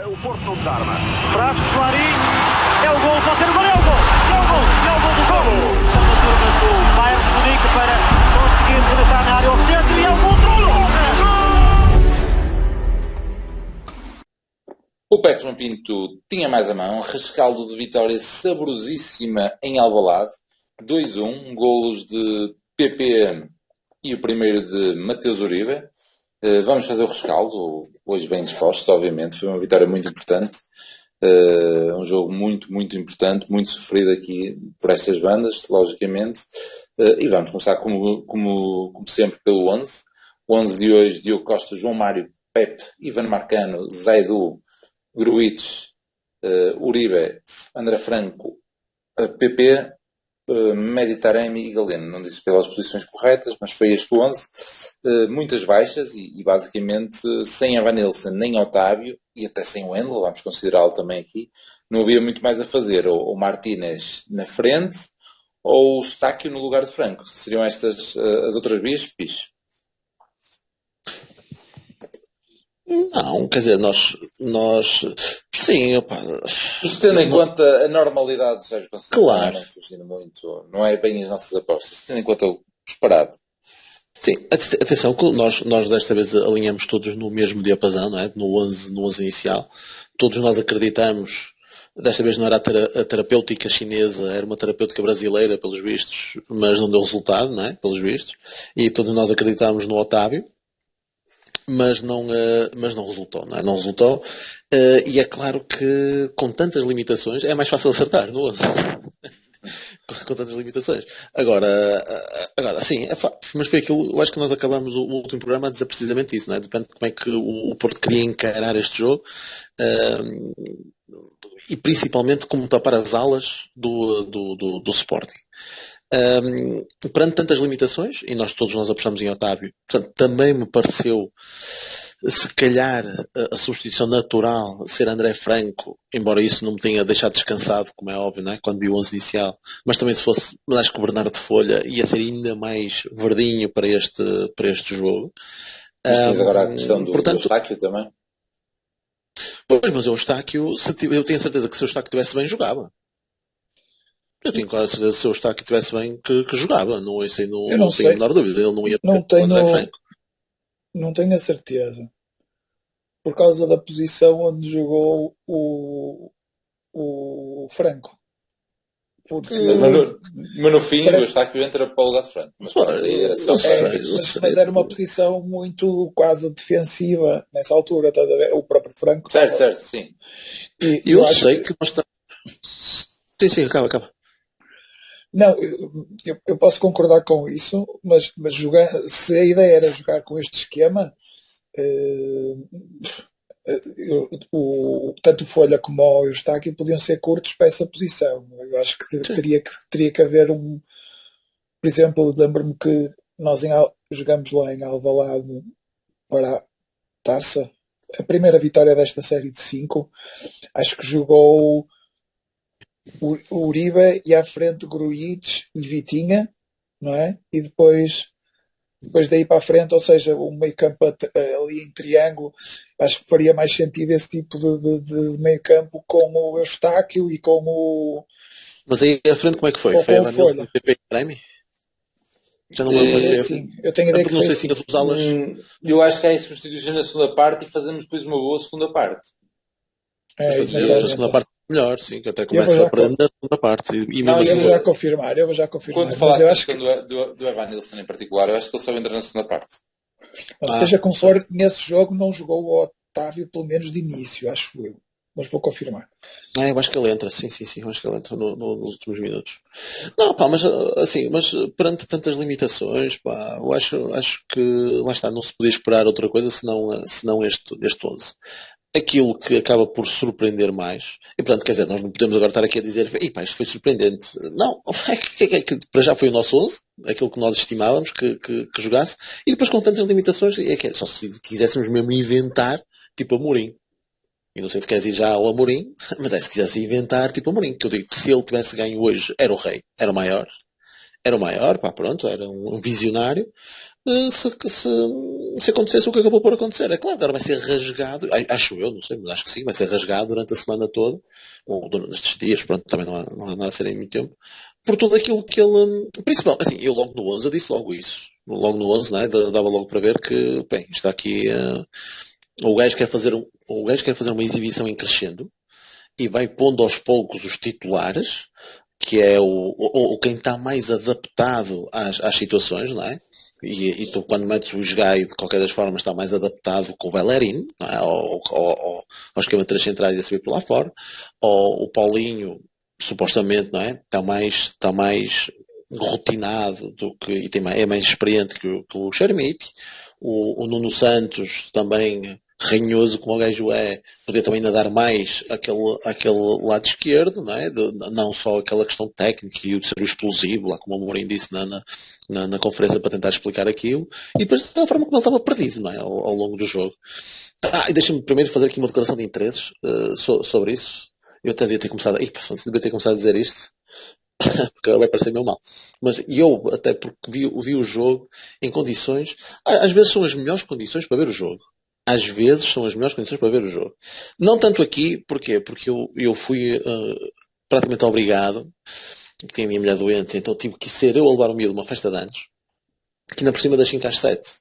O Porto não desarma. Traz Clarim. É o gol, pode ser o gol, é o gol. É o gol, é o gol do gol. Está na turma do Bayern de Munique para conseguir rematar na área ao centro e é o gol do gol. O Peco João Pinto tinha mais a mão, rescaldo de vitória saborosíssima em Alvalade, 2-1, golos de PP e o primeiro de Mateus Uribe. Vamos fazer o rescaldo, hoje bem dispostos, obviamente, foi uma vitória muito importante, um jogo muito, muito importante, muito sofrido aqui por estas bandas, logicamente, e vamos começar como sempre pelo 11. O 11 de hoje: Diogo Costa, João Mário, Pepe, Ivan Marcano, Zaidu, Gruites, Uribe, André Franco, PP, Meditaremi e Galeno. Não disse pelas posições corretas, mas foi este 11. Muitas baixas e basicamente sem Evanilson nem Otávio e até sem o Wendel, vamos considerá-lo também aqui. Não havia muito mais a fazer. Ou Martínez na frente ou o Estáquio no lugar de Franco. Seriam estas as outras vias? Piche. Não, quer dizer, nós sim, opa. Isto tendo em conta a normalidade do Sérgio Conceição, claro, não fugindo muito, não é bem as nossas apostas, tendo em conta o esperado. Sim, atenção que nós desta vez alinhamos todos no mesmo diapasão, não é? No 11 inicial. Todos nós acreditamos, desta vez não era a terapêutica chinesa, era uma terapêutica brasileira, pelos vistos, mas não deu resultado, não é? Pelos vistos. E todos nós acreditámos no Otávio. Mas não resultou, não é? Não resultou. E é claro que com tantas limitações é mais fácil acertar no 11. Com tantas limitações. Agora sim, é facto. Mas foi aquilo, eu acho que nós acabamos o último programa a dizer precisamente isso, não é? Depende de como é que o Porto queria encarar este jogo. E principalmente como tapar as alas do Sporting. Perante tantas limitações, e todos nós apostamos em Otávio, portanto, também me pareceu, se calhar, a substituição natural ser André Franco, embora isso não me tenha deixado descansado, como é óbvio, não é? Quando vi o 11 inicial, mas também se fosse, acho que o Bernardo Folha ia ser ainda mais verdinho para este jogo. Mas tens agora a questão do Estáquio também? Pois, mas o Estáquio, eu tenho certeza que se o Estáquio estivesse bem, jogava. Eu tenho quase certeza que se o Estáquio estivesse bem que jogava, não tenho a menor dúvida, ele não ia para o André Franco. Não tenho a certeza. Por causa da posição onde jogou o Franco. Porque... Mas no fim o Estáquio entra para o lugar de Franco. Mas era uma posição muito quase defensiva nessa altura, tá a ver? O próprio Franco. Certo, sim. E eu sei que nós estamos... Sim, acaba. Não, eu posso concordar com isso, mas se a ideia era jogar com este esquema, tanto o Folha como o Eustáquio podiam ser curtos para essa posição. Eu acho que teria que haver por exemplo, lembro-me que nós jogamos lá em Alvalade para a Taça, a primeira vitória desta série de 5, acho que jogou o Uribe e à frente Gruites e Vitinha, não é? E depois daí para a frente, ou seja, o meio campo ali em triângulo, acho que faria mais sentido esse tipo de meio campo com o Eustáquio e com o... Mas aí à frente como é que foi? Foi a Vanilson do PP Premi? Já não lembro. Sim, eu tenho ideia que não sei assim. se dos alas. Eu acho que há substituição na segunda parte e fazemos depois uma boa segunda parte. A segunda parte melhor, sim, que até começa a aprender na segunda parte. Eu vou já confirmar. Quando falaste do Evanilson em particular, eu acho que ele só entra na segunda parte. Seja como for, nesse jogo não jogou o Otávio, pelo menos de início, acho eu. Mas vou confirmar. Eu acho que ele entra, sim, eu acho que ele entra nos últimos minutos. Não, mas assim, perante tantas limitações, eu acho que lá está, não se podia esperar outra coisa senão este 11. Aquilo que acaba por surpreender mais, e portanto, quer dizer, nós não podemos agora estar aqui a dizer, isto foi surpreendente. Não, é que para já foi o nosso 11, aquilo que nós estimávamos que jogasse, e depois com tantas limitações, é que só se quiséssemos mesmo inventar, tipo Amorim. E não sei se queres ir já ao Amorim, mas se quisesse inventar, tipo Amorim, que eu digo que se ele tivesse ganho hoje, era o rei, era o maior, era o maior, pá, pronto, era um visionário. Se acontecesse o que acabou por acontecer, é claro, agora vai ser rasgado, acho eu, não sei, mas acho que sim, vai ser rasgado durante a semana toda, ou durante estes dias, pronto, também não há nada a ser em muito tempo, por tudo aquilo que ele, principalmente, assim, eu logo no 11, eu disse logo isso, logo no 11, né, dava logo para ver que, bem, está aqui, o gajo quer fazer uma exibição em crescendo, e vai pondo aos poucos os titulares, que é quem está mais adaptado às situações, não é? E tu, quando metes o Jogai, de qualquer das formas, está mais adaptado com o Bellerin, não é? Ao esquema de 3 centrais e a subir por lá fora. Ou o Paulinho, supostamente, não é? Está mais rotinado é mais experiente que o Xermite. O Nuno Santos também ranhoso como o gajo poder também ainda dar mais aquele lado esquerdo, não é? Não só aquela questão técnica e de ser o explosivo, lá como o Mourinho disse na conferência para tentar explicar aquilo, e depois da forma como ele estava perdido, não é? Ao longo do jogo. E deixa-me primeiro fazer aqui uma declaração de interesses sobre isso. Eu até devia ter começado a dizer isto, porque agora vai parecer meio mal. Mas eu, até porque vi o jogo em condições, às vezes são as melhores condições para ver o jogo. Às vezes são as melhores condições para ver o jogo. Não tanto aqui, porquê? Porque eu fui praticamente obrigado, tinha a minha mulher doente, então tive que ser eu a levar o miúdo a uma festa de anos, que ainda por cima das 5 às 7.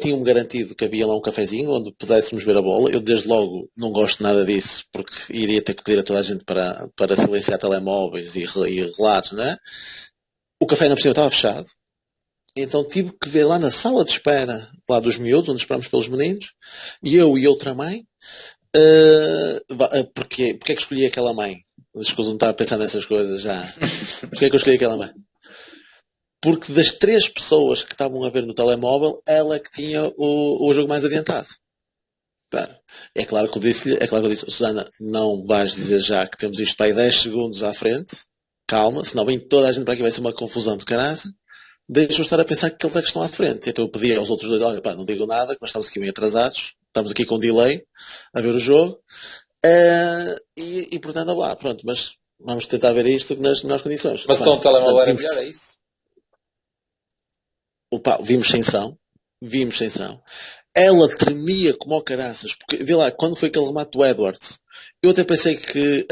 Tinham-me garantido que havia lá um cafezinho onde pudéssemos ver a bola. Eu desde logo não gosto nada disso, porque iria ter que pedir a toda a gente para silenciar telemóveis e relatos, não é? O café ainda por cima estava fechado. Então tive que ver lá na sala de espera, lá dos miúdos, onde esperámos pelos meninos, e eu e outra mãe. Porquê é que escolhi aquela mãe? Escuso não estar a pensar nessas coisas já. Porquê é que eu escolhi aquela mãe? Porque das 3 pessoas que estavam a ver no telemóvel, ela é que tinha o jogo mais adiantado. Claro. É claro que eu disse, Susana, não vais dizer já que temos isto para aí 10 segundos à frente. Calma, senão vem toda a gente para aqui, vai ser uma confusão de caraça. Deixa-eu estar a pensar que eles é que estão à frente. Então eu pedi aos outros dois, olha, pá, não digo nada, que nós estamos aqui bem atrasados, estamos aqui com delay a ver o jogo, e portanto, lá, pronto, mas vamos tentar ver isto nas melhores condições. Mas então o telemóvel era melhor, é isso? Vimos sem som. Ela tremia como ao caraças, porque, vê lá, quando foi aquele remate do Edwards, eu até pensei que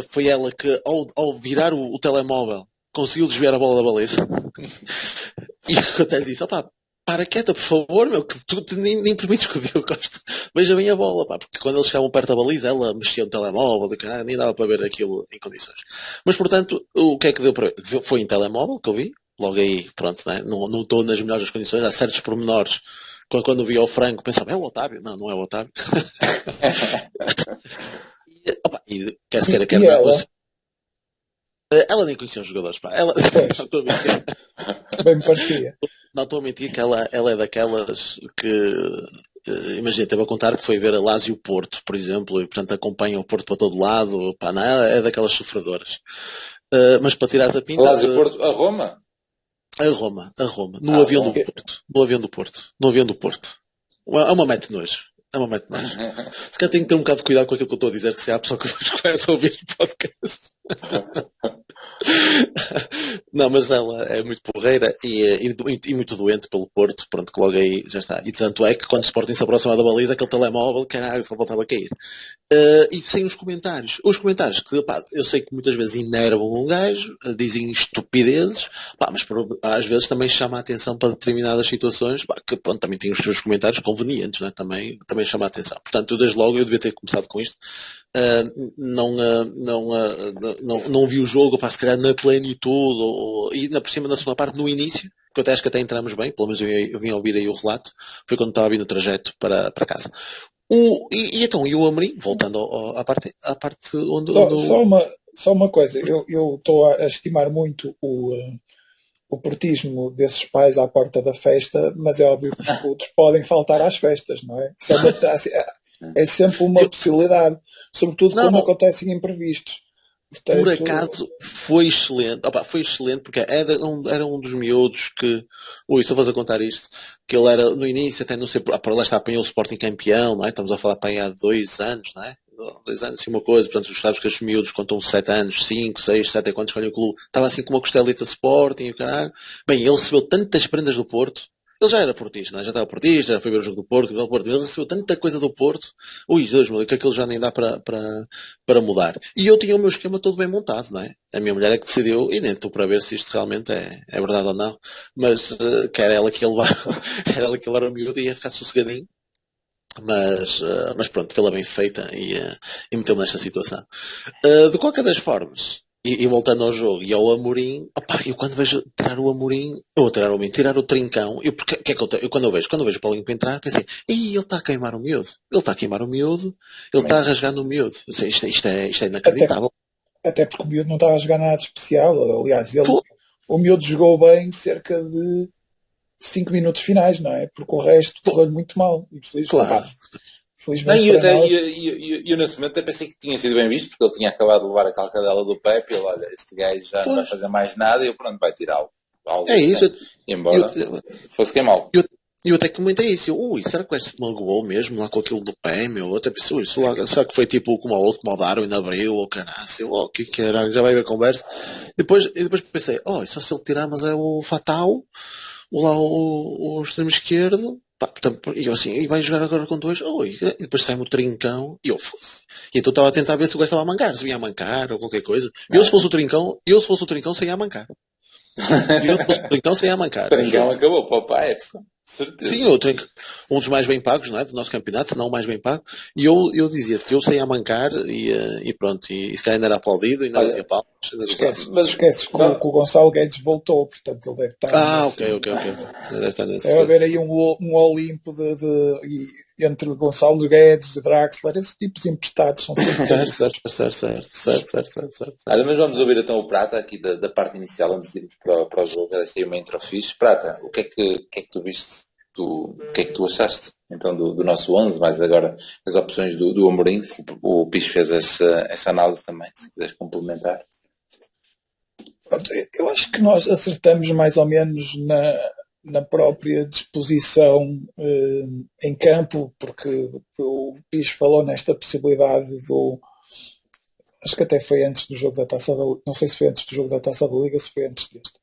foi ela que, ao virar o telemóvel, conseguiu desviar a bola da baliza. E eu até lhe disse, para quieta, por favor, meu, que tu nem permites que o Diogo Costa veja bem a bola, porque quando eles chegavam perto da baliza, ela mexia no telemóvel, nem dava para ver aquilo em condições. Mas, portanto, o que é que deu para ver? Foi em telemóvel que eu vi, logo aí, pronto, né? Não estou nas melhores condições, há certos pormenores. Quando vi ao Franco, pensava, é o Otávio? Não é o Otávio. E quer se queira, quer não. Ela nem conhecia os jogadores, pá. Ela... Não estou a mentir. Bem me parecia. Não estou a mentir que ela é daquelas que... Imagina, teve a contar que foi ver a Lazio Porto, por exemplo, e portanto acompanha o Porto para todo lado. Pá, não, é daquelas sofredoras. Mas para tirares a pinta... Lazio Porto, a Roma? A Roma. No avião do Porto. É uma mete nojo. Se calhar tenho que ter um bocado de cuidado com aquilo que eu estou a dizer, que se há pessoa que começa a ouvir o podcast. Não, mas ela é muito porreira e muito doente pelo Porto, pronto, que logo aí já está. E tanto é que quando o Sporting se aproxima da baliza, aquele telemóvel, caralho, só voltava a cair. E sem os comentários. Os comentários que, eu sei que muitas vezes enervam um gajo, dizem estupidezes, mas às vezes também chama a atenção para determinadas situações, que pronto, também tem os seus comentários convenientes, né? Também chama a atenção. Portanto, desde logo eu devia ter começado com isto. Não vi o jogo, se calhar na plenitude, e por cima na segunda parte, no início, que eu até acho que até entramos bem, pelo menos eu vim ouvir aí o relato, foi quando estava a vir no trajeto para casa. E o Amorim, voltando à parte onde... Só uma coisa, eu estou a estimar muito o portismo desses pais à porta da festa, mas é óbvio que os putos podem faltar às festas, não é? É sempre uma possibilidade, sobretudo quando acontecem imprevistos. Portanto, por acaso foi excelente. Foi excelente porque era um dos miúdos que... estou a contar isto, que ele era no início, até não sei, para lá está, apanhou o Sporting campeão, não é? Estamos a falar para aí há 2 anos, não é? 2 anos, assim uma coisa, portanto os sabes que os miúdos contam 7 anos, 5, 6, 7 quando escolhem o clube, estava assim com uma costelita Sporting e o caralho. Bem, ele recebeu tantas prendas do Porto, ele já era portista, já estava portista, já foi ver o jogo do Porto, ele recebeu tanta coisa do Porto, Deus meu, que aquilo já nem dá para mudar. E eu tinha o meu esquema todo bem montado, não é? A minha mulher é que decidiu, e nem estou para ver se isto realmente é verdade ou não, mas que era ela que ia levar, era ela que ia levar o miúdo e ia ficar sossegadinho. Mas pronto, fê-la bem feita e meteu-me nesta situação. De qualquer das formas, e voltando ao jogo e ao Amorim, eu quando vejo tirar o Amorim, tirar o Trincão, quando eu vejo o Paulinho para entrar, pensei, ele está a queimar o miúdo, ele está a rasgar no miúdo. Isto é inacreditável. Até porque o miúdo não estava a jogar nada de especial, aliás, Pô. O miúdo jogou bem cerca de 5 minutos finais, não é? Porque o resto correu muito mal. Claro. Felizmente eu nesse momento até pensei que tinha sido bem visto, porque ele tinha acabado de levar a calcadela do Pepe e ele, olha, este gajo já não vai fazer mais nada e eu pronto, vai tirá-lo. É isso. Embora fosse queimá-lo. Eu até comentei isso. Será que vai se magoou mesmo lá com aquilo do pé, meu? Eu até pensei, será que foi tipo como o outro, como o Darwin abriu, ou caralho, que era, já vai haver conversa. Depois pensei, só se ele tirar, mas é o Fatal, lá o extremo esquerdo, portanto, e eu assim, e vai jogar agora com 2, e depois sai-me o Trincão, e eu fosse. E então estava a tentar ver se o gajo estava a mancar, se vinha a mancar, ou qualquer coisa. Se fosse o Trincão, saía a mancar. O Trincão acabou para o pai, certeza. Sim, um dos mais bem pagos, não é? Do nosso campeonato, se não o mais bem pago. E eu dizia-te, eu saía a mancar e pronto, e se calhar ainda era aplaudido, ainda não tinha palmas. Esqueces que o Gonçalo Guedes voltou, portanto ele deve estar. Ok. Deve estar nesse. Deve haver aí um Olimpo entre Gonçalo Guedes e Draxler, esses tipos emprestados são sempre. Certo. Olha, mas vamos ouvir então o Prata aqui da parte inicial antes de irmos para o jogo. Esta é uma intro fixe. Prata, o que é que tu viste? O que é que tu achaste então do nosso 11, mais agora as opções do Amorim? O Pis fez essa análise também, se quiseres complementar. Eu acho que nós acertamos mais ou menos na própria disposição em campo, porque o Pis falou nesta possibilidade acho que até foi antes do jogo da Taça da Liga, não sei se foi antes do jogo da Taça da Liga, se foi antes deste,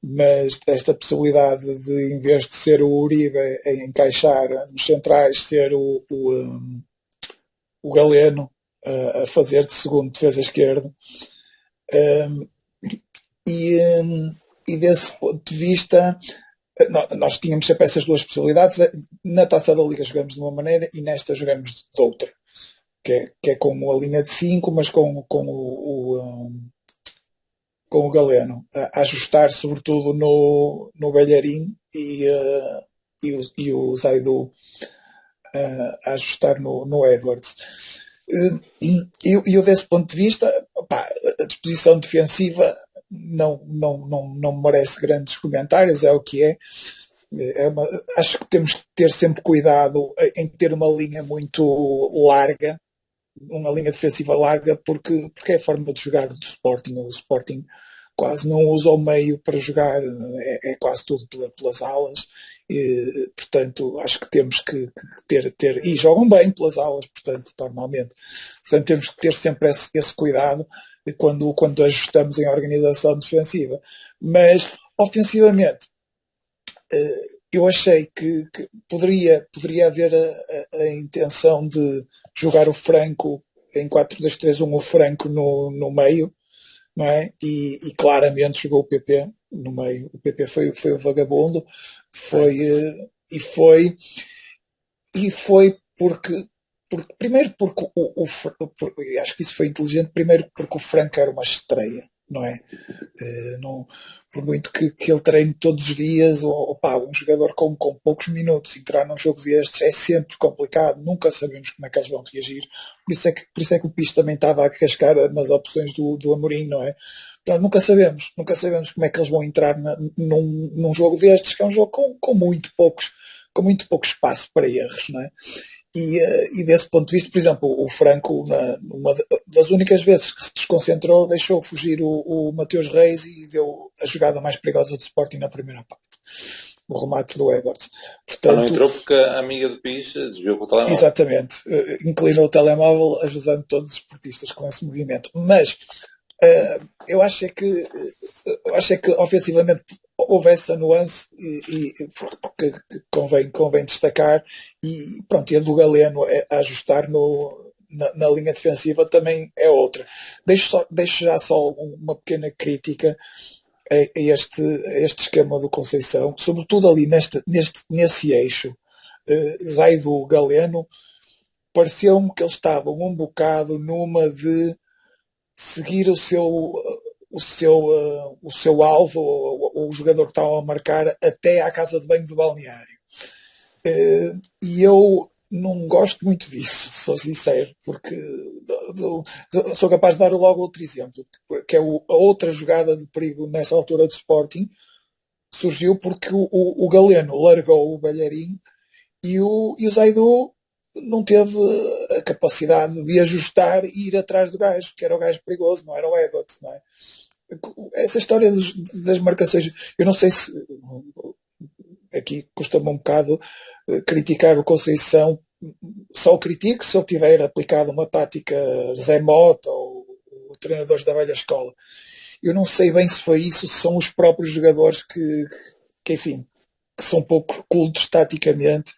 mas desta possibilidade de, em vez de ser o Uribe a encaixar nos centrais, ser o Galeno a fazer de segundo defesa esquerdo. E desse ponto de vista, nós tínhamos sempre essas duas possibilidades. Na Taça da Liga jogamos de uma maneira e nesta jogamos de outra, que é com a linha de 5, mas com o Galeno a ajustar sobretudo no Bellerin e o Zaidu a ajustar no Edwards. Eu desse ponto de vista, a disposição defensiva não merece grandes comentários, é o que é. Acho que temos que ter sempre cuidado em ter uma linha muito larga, uma linha defensiva larga, porque é a forma de jogar do Sporting. O Sporting quase não usa o meio para jogar, é quase tudo pelas alas. Portanto, acho que temos que ter e jogam bem pelas alas, portanto, normalmente. Portanto, temos que ter sempre esse cuidado quando ajustamos em organização defensiva. Mas, ofensivamente, eu achei que poderia haver a intenção de jogar o Franco em 4-2-3-1, o Franco no meio, não é? E claramente jogou o PP no meio. O PP foi o vagabundo, foi porque primeiro porque acho que isso foi inteligente, primeiro porque o Franco era uma estreia, não é? Por muito que ele treine todos os dias, um jogador com poucos minutos entrar num jogo destes é sempre complicado, nunca sabemos como é que eles vão reagir. Por isso é que o Pis também estava a cascar nas opções do Amorim, não é? Então, nunca sabemos como é que eles vão entrar num jogo destes, que é um jogo com muito pouco espaço para erros, não é? E desse ponto de vista, por exemplo, o Franco, numa das únicas vezes que se desconcentrou, deixou fugir o Mateus Reis e deu a jogada mais perigosa do Sporting na primeira parte. no remate do Edwards. Portanto, não entrou porque a amiga do Pis desviou com o telemóvel. Exatamente, inclinou o telemóvel ajudando todos os esportistas com esse movimento. Mas eu acho é que ofensivamente houve essa nuance porque convém destacar e pronto, e a do Galeno a ajustar na linha defensiva também é outra. Deixo já só uma pequena crítica a este esquema do Conceição, sobretudo ali nesse eixo Zaidu Galeno. Pareceu-me que eles estavam um bocado numa de seguir o seu alvo, o jogador que estava a marcar, até à casa de banho do balneário. E eu não gosto muito disso, sou sincero, porque sou capaz de dar logo outro exemplo, que é a outra jogada de perigo nessa altura do Sporting, surgiu porque o Galeno largou o Balharim e o Zaidu não teve a capacidade de ajustar e ir atrás do gajo, que era o gajo perigoso, não era o Edwards, não é? Essa história das marcações, eu não sei se aqui custa-me um bocado criticar o Conceição, só o critico se eu tiver aplicado uma tática Zé Mota ou treinadores da velha escola. Eu não sei bem se foi isso, se são os próprios jogadores que enfim, que são pouco cultos taticamente,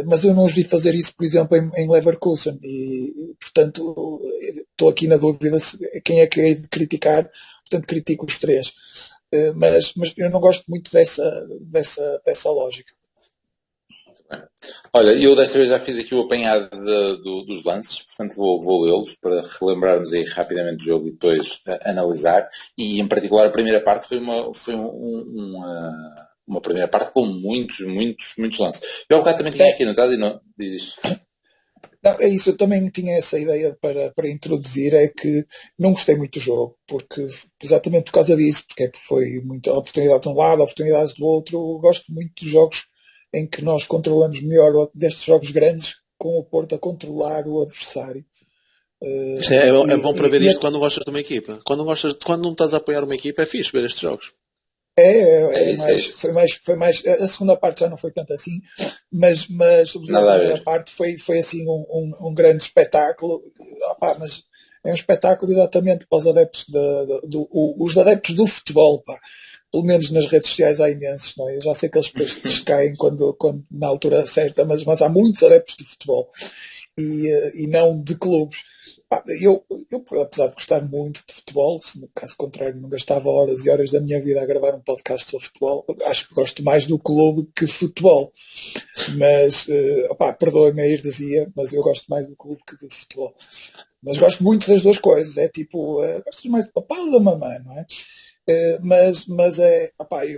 mas eu não os vi fazer isso, por exemplo, em Leverkusen e, portanto, estou aqui na dúvida quem é que hei de criticar, portanto, critico os três. Mas eu não gosto muito dessa lógica. Olha, eu desta vez já fiz aqui o apanhado dos lances, portanto vou lê-los para relembrarmos aí rapidamente o jogo e depois analisar. E em particular a primeira parte foi uma primeira parte com muitos lances. Eu ao bocado também tinha aqui anotado e não diz isto. Não, é isso, eu também tinha essa ideia para introduzir, é que não gostei muito do jogo, porque exatamente por causa disso, porque foi muita oportunidade de um lado, oportunidades do outro. Eu gosto muito dos jogos em que nós controlamos melhor, destes jogos grandes, com o Porto a controlar o adversário. É bom para ver isto quando gostas de uma equipa. Quando não estás a apoiar uma equipa, é fixe ver estes jogos. Foi mais. A segunda parte já não foi tanto assim, mas sobretudo a primeira parte foi assim um grande espetáculo. Mas é um espetáculo exatamente para os adeptos os adeptos do futebol, pá. Pelo menos nas redes sociais há imensos, não é? Eu já sei que eles depois caem quando na altura certa, mas há muitos adeptos de futebol e não de clubes. Eu, apesar de gostar muito de futebol, se no caso contrário não gastava horas e horas da minha vida a gravar um podcast sobre futebol, acho que gosto mais do clube que futebol. Mas, perdoa-me a herdesia, mas eu gosto mais do clube que de futebol. Mas gosto muito das duas coisas. É tipo, gosto mais do papá ou da mamãe, não é? Mas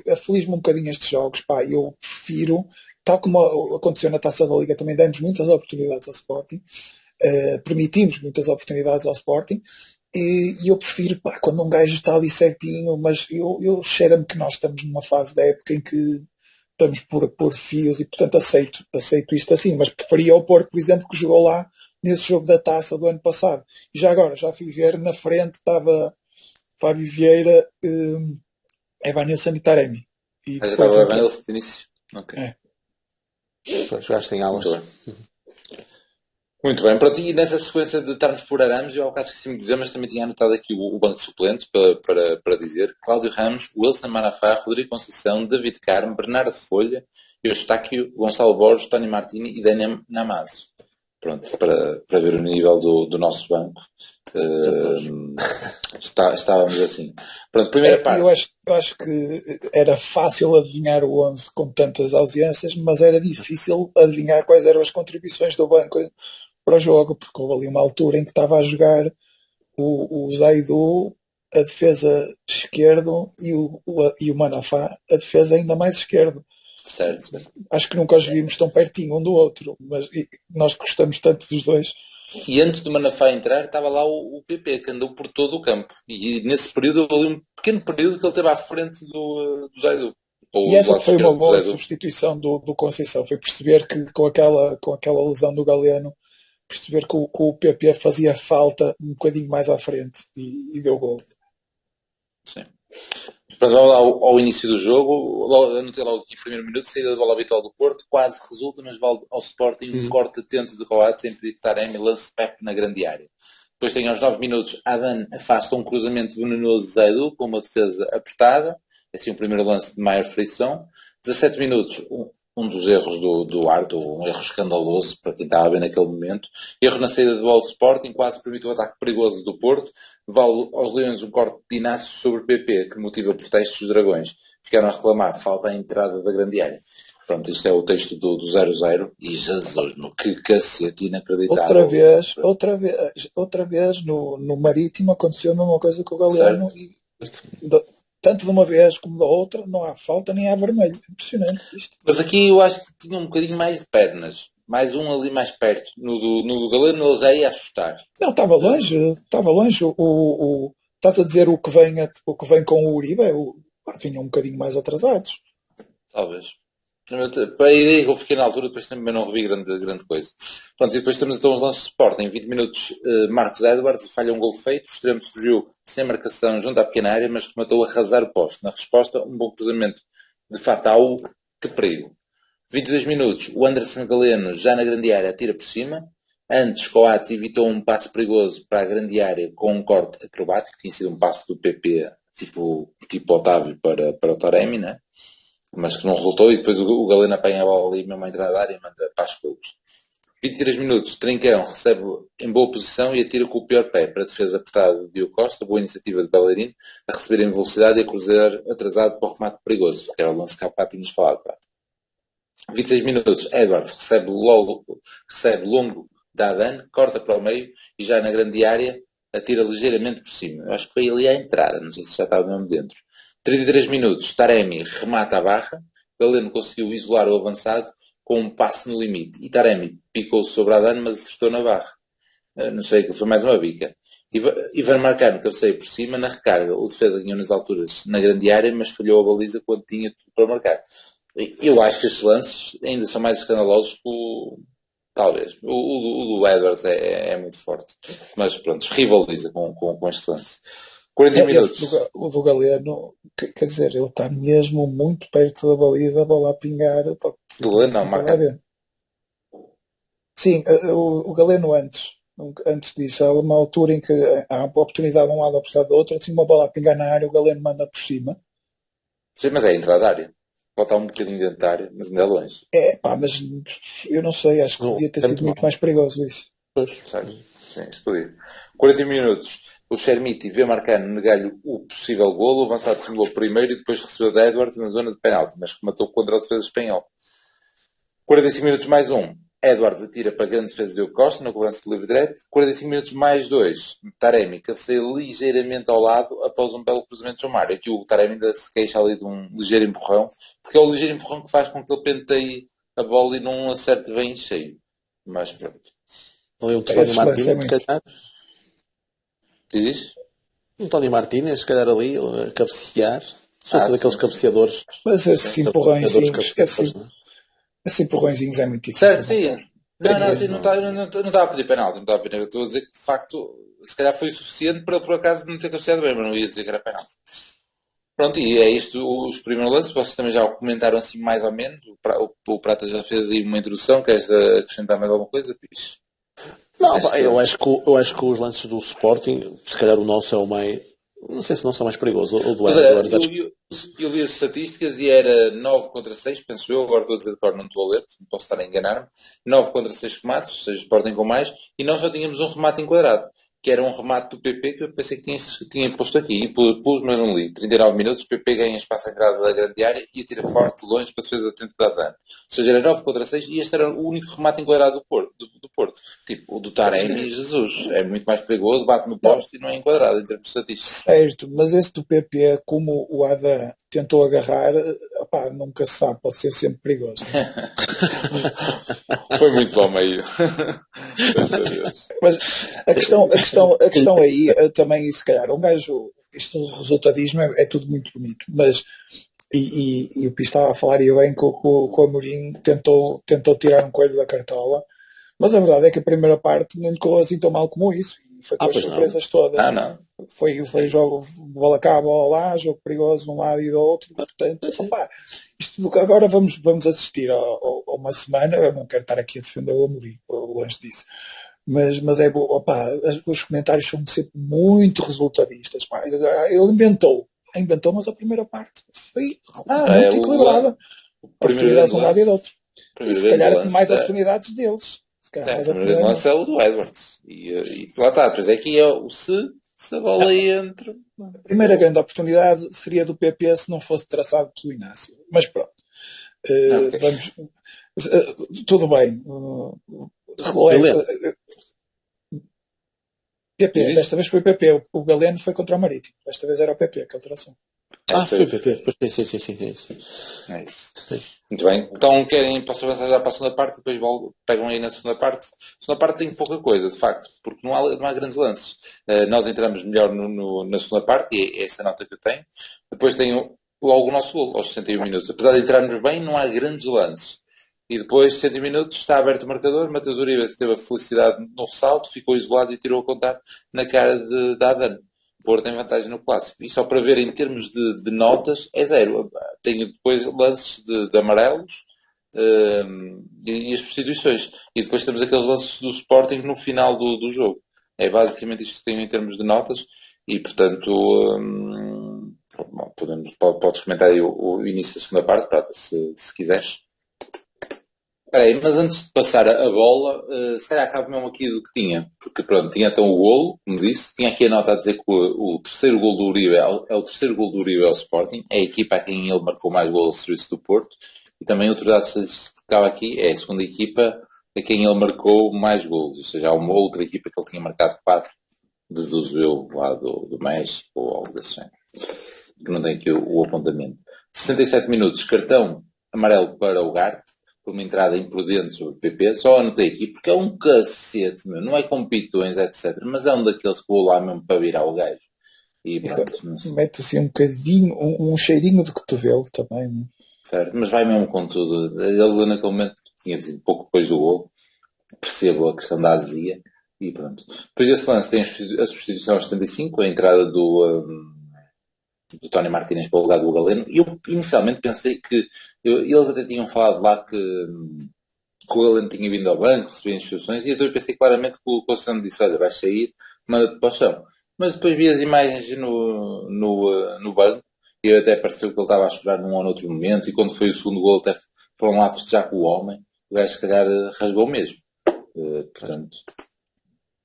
aflige-me um bocadinho estes jogos. Eu prefiro, tal como aconteceu na Taça da Liga, também demos muitas oportunidades ao Sporting. Permitimos muitas oportunidades ao Sporting e eu prefiro quando um gajo está ali certinho, mas eu cheiro-me que nós estamos numa fase da época em que estamos por fios e portanto aceito isto assim, mas preferia o Porto, por exemplo, que jogou lá nesse jogo da Taça do ano passado. E já agora, já fui ver, na frente estava Fábio Vieira, Evanilson e Taremi. E já estava o Evanilson de início? Ok. Jogaste em alas. Muito bem, pronto, e nessa sequência de estarmos por arames, eu ao caso esqueci-me de dizer, mas também tinha anotado aqui o banco de suplentes para dizer: Cláudio Ramos, Wilson Manafá, Rodrigo Conceição, David Carmo, Bernardo Folha, Eustáquio, Gonçalo Borges, Tony Martini e Daniel Namazo. Pronto, para ver o nível do nosso banco. Estávamos assim. Pronto, primeira parte. Eu acho que era fácil adivinhar o 11 com tantas ausências, mas era difícil adivinhar quais eram as contribuições do banco para o jogo, porque houve ali uma altura em que estava a jogar o Zaidu, a defesa esquerdo, e o Manafá, a defesa ainda mais esquerdo. Certo. Acho que nunca os vimos tão pertinho um do outro, mas nós gostamos tanto dos dois. E antes do Manafá entrar, estava lá o PP, que andou por todo o campo. E nesse período, ali um pequeno período que ele esteve à frente do Zaidu. E essa foi uma boa substituição do Conceição. Foi perceber que com aquela lesão do Galeno, perceber que o PP fazia falta um bocadinho mais à frente e deu gol. Sim. Pronto, vamos lá ao início do jogo. Anotei logo aqui, primeiro minuto, saída da bola habitual do Porto, quase resulta, mas vale ao Sporting um corte atento de Coates, sem pedir que Taremi lance Pepe na grande área. Depois tem aos 9 minutos, Adan afasta um cruzamento venenoso de Zaidu, com uma defesa apertada, assim o primeiro lance de maior frição. 17 minutos, um dos erros do Arthur, um erro escandaloso para quem estava a ver naquele momento. Erro na saída de bola do Sporting, quase permite o ataque perigoso do Porto. Vale aos Leões um corte de Inácio sobre PP, que motiva protestos dos Dragões. Ficaram a reclamar falta à entrada da grande área. Pronto, isto é o texto do 0-0 e Jesus, no que cacete inacreditável. Outra vez no Marítimo aconteceu a mesma coisa com o Galeno e tanto de uma vez como da outra não há falta nem há vermelho. Impressionante isto. Mas aqui eu acho que tinha um bocadinho mais de pernas. Mais um ali mais perto. No do Galeno ele já ia assustar. Não, estava longe. Estás a dizer o que vem com o Uribe? Vinham um bocadinho mais atrasados. Talvez. Para a ideia que eu fiquei na altura, depois também não revi grande coisa. Pronto, e depois temos então os lances de Sporting. Em 20 minutos, Marcos Edwards falha um gol feito. O extremo surgiu sem marcação junto à pequena área, mas rematou a arrasar o poste. Na resposta, um bom cruzamento de Fatau. Que perigo. 22 minutos, o Anderson Galeno, já na grande área, atira por cima. Antes, Coates evitou um passe perigoso para a grande área com um corte acrobático. Tinha sido um passe do PP, tipo Otávio para o Taremi, né? Mas que não resultou, e depois o Galeno apanha a bola ali mesmo à entrada da área e manda para as clubes. 23 minutos, Trincão recebe em boa posição e atira com o pior pé para a defesa apertada de Diogo Costa. Boa iniciativa de Bellerin a receber em velocidade e a cruzar atrasado para o remate perigoso, que era o lance que há bocado tínhamos falado. 26 minutos, Edwards recebe longo da Adan, corta para o meio e já na grande área atira ligeiramente por cima. Eu acho que foi ali à entrada, não sei se já estava mesmo dentro. 33 minutos, Taremi remata a barra. Galeno conseguiu isolar o avançado com um passe no limite. E Taremi picou sobre a Adan, mas acertou na barra. Não sei, que foi mais uma bica. Ivan Marcano cabeceia por cima. Na recarga, o defesa ganhou nas alturas na grande área, mas falhou a baliza quando tinha tudo para marcar. Eu acho que estes lances ainda são mais escandalosos que talvez. O do Edwards é muito forte. Mas pronto, rivaliza com este lance. 40 minutos. O do Galeno, quer dizer, ele está mesmo muito perto da baliza, a bola a pingar. Do Galeno não, marca. Sim, o Galeno antes disso, há uma altura em que há uma oportunidade de um lado, a oportunidade do outro, assim uma bola a pingar na área, o Galeno manda por cima. Sim, mas é a entrada da área. Pode estar um bocadinho dentro da área, mas ainda é longe. Mas eu não sei, acho que podia ter sido muito mais perigoso isso. Certo. Sim, isso podia. 40 minutos. O Chermiti vê Marcano negar-lhe o possível golo. O avançado simulou primeiro e depois recebeu de Edwards na zona de penalti, mas rematou contra a defesa espanhol. 45 minutos mais um. Edwards atira para a grande defesa de Diogo Costa na cobrança de livre direto. 45 minutos mais 2. Taremi cabeceia ligeiramente ao lado após um belo cruzamento de João Mário. Aqui o Taremi ainda se queixa ali de um ligeiro empurrão, porque é o ligeiro empurrão que faz com que ele penteie a bola e não acerte bem cheio. Mas pronto. Ali o Tony Martínez, se calhar. Diz? O Tony Martínez, se calhar ali, a cabecear. Se fosse daqueles cabeceadores. Mas esses empurrõezinhos, esses empurrõezinhos é muito difícil. Certo, sim. Não estava a pedir penalti, não estava a pedir. Estou a dizer que, de facto, se calhar foi o suficiente para, por acaso, não ter cabeceado bem, mas não ia dizer que era penalti. Pronto, e é isto os primeiros lances. Vocês também já o comentaram assim mais ou menos. O Prata já fez aí uma introdução. Queres acrescentar mais alguma coisa, Pires? Não, eu acho que os lances do Sporting, se calhar o nosso é o mais... Não sei se não são mais perigoso. O do Edwards, eu vi as estatísticas e era 9 contra 6, penso eu. Agora estou a dizer de cor, não estou a ler, não posso estar a enganar-me. 9 contra 6 remates, ou seja, Sporting com mais. E nós só tínhamos um remate enquadrado, que era um remate do PP que eu pensei que tinha posto aqui. E pus, mas não li. 39 minutos, o PP ganha espaço à entrada da grande área e atira forte, longe, para a defesa atento da Dan. Ou seja, era 9 contra 6 e este era o único remate enquadrado do Porto. Tipo, o do Taremi, Jesus, é muito mais perigoso, bate no poste e não é enquadrado em termos estatísticos. Certo, mas esse do PP, como o Ada tentou agarrar, nunca se sabe, pode ser sempre perigoso. Foi muito ao meio. Mas a questão aí também, se calhar, um gajo, isto do resultadismo é tudo muito bonito, mas e o Pis estava a falar e bem que o Amorim tentou tirar um coelho da cartola, mas a verdade é que a primeira parte não lhe correu assim tão mal como isso, foi com as pois não. surpresas todas. Não. Foi jogo, bola cá, bola lá, jogo perigoso de um lado e do outro. Portanto, opá, isto agora vamos assistir a uma semana. Eu não quero estar aqui a defender o Amorim, longe disso. Mas é bom, opá, os comentários são sempre muito resultadistas. Pá. Ele inventou, mas a primeira parte foi muito equilibrada. Oportunidades de um lado e do outro. E se calhar mais oportunidades deles. O primeiro lance é o do Edwards. E lá está, depois é que se a bola aí entra. A primeira grande oportunidade seria do PP se não fosse traçado pelo Inácio. Mas pronto. Vamos. Tudo bem. PP, desta vez foi o PP. O Galeno foi contra o Marítimo. Desta vez era o PP que ele traçou. Foi o PP. Sim. É isso. Sim. Muito bem. Então posso avançar já para a segunda parte, depois pegam aí na segunda parte. A segunda parte tem pouca coisa, de facto, porque não há grandes lances. Nós entramos melhor na segunda parte, e é essa nota que eu tenho. Depois tem logo o nosso gol, aos 61 minutos. Apesar de entrarmos bem, não há grandes lances. E depois, 60 minutos, está aberto o marcador. Mateus Uribe teve a felicidade no ressalto, ficou isolado e tirou a contar na cara de Adan. Porto tem vantagem no clássico. E só para ver em termos de notas, é 0. Tenho depois lances de amarelos e as substituições. E depois temos aqueles lances do Sporting no final do jogo. É basicamente isto que tenho em termos de notas. E, portanto, podes comentar aí o início da segunda parte, Prata, se quiseres. Mas antes de passar a bola, se calhar acabo mesmo aqui do que tinha, porque pronto, tinha então o golo, como disse, tinha aqui a nota a dizer que o terceiro golo do Uribe é o terceiro golo do Uribe ao Sporting, é a equipa a quem ele marcou mais golo ao serviço do Porto, e também outro dado que estava aqui, é a segunda equipa a quem ele marcou mais golos, ou seja, há uma outra equipa que ele tinha marcado 4, deduzo eu lá do México ou algo desse género, que não tem aqui o apontamento. 67 minutos, cartão amarelo para o Garte, por uma entrada imprudente sobre o PP, só anotei aqui, porque é um cacete, meu. Não é com pitões, etc. Mas é um daqueles que vou lá mesmo para virar o gajo. E pronto, mete assim um bocadinho, um cheirinho de cotovelo também. Certo, mas vai mesmo com tudo. Ele naquele momento tinha sido pouco depois do gol, percebo a questão da azia, e pronto. Depois desse lance tem a substituição aos 75, a entrada do Tony Martínez para o lugar do Galeno, e eu inicialmente pensei que eles até tinham falado lá que o Galeno tinha vindo ao banco, recebia instruções, e eu pensei claramente que o Cossano disse: olha, vais sair, manda-te para o chão. Mas depois vi as imagens no banco, e eu até pareceu que ele estava a chorar num ou noutro momento, e quando foi o segundo gol até foram lá festejar com o homem, o gajo se calhar rasgou mesmo. Portanto,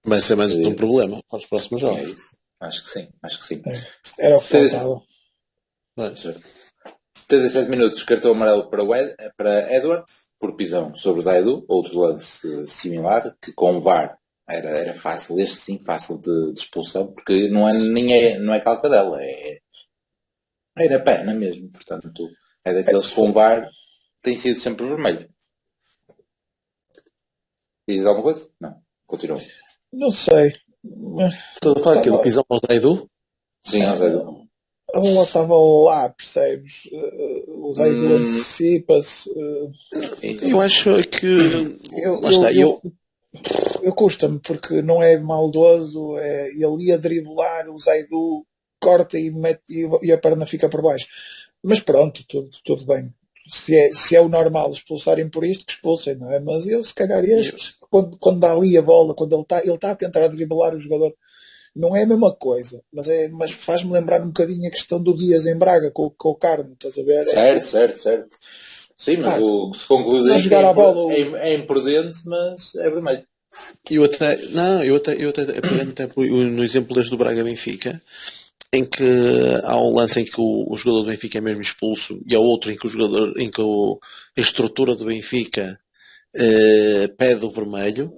vai ser mais um problema para os próximos jogos. É isso. Acho que sim. Era o que faltava. 77 minutos, cartão amarelo para Edwards, por pisão sobre Zaidu, outro lance similar, que com o VAR era fácil, este sim, fácil de expulsão, porque não é calcadela, era perna mesmo, portanto, é daqueles que com o VAR tem sido sempre vermelho. Diz alguma coisa? Não, continua. Não sei. Estou a falar aqui do pisão ao Zaidu? Sim, ao Zaidu. A bola estava lá, percebes? O Zaidu antecipa-se. Eu acho que... Eu custa-me, porque não é maldoso, ele ia driblar, o Zaidu corta e a perna fica por baixo. Mas pronto, tudo bem. Se é o normal expulsarem por isto, que expulsem, não é? Mas eu, se calhar, quando dá ali a bola, quando ele está a tentar driblar o jogador, não é a mesma coisa, mas faz-me lembrar um bocadinho a questão do Dias em Braga com o Carmo, estás a ver? Certo. Sim, mas o que se conclui é imprudente, mas é vermelho. Eu até pegando até no exemplo desde do Braga Benfica, em que há um lance em que o jogador do Benfica é mesmo expulso, e há outro em que a estrutura do Benfica pede o vermelho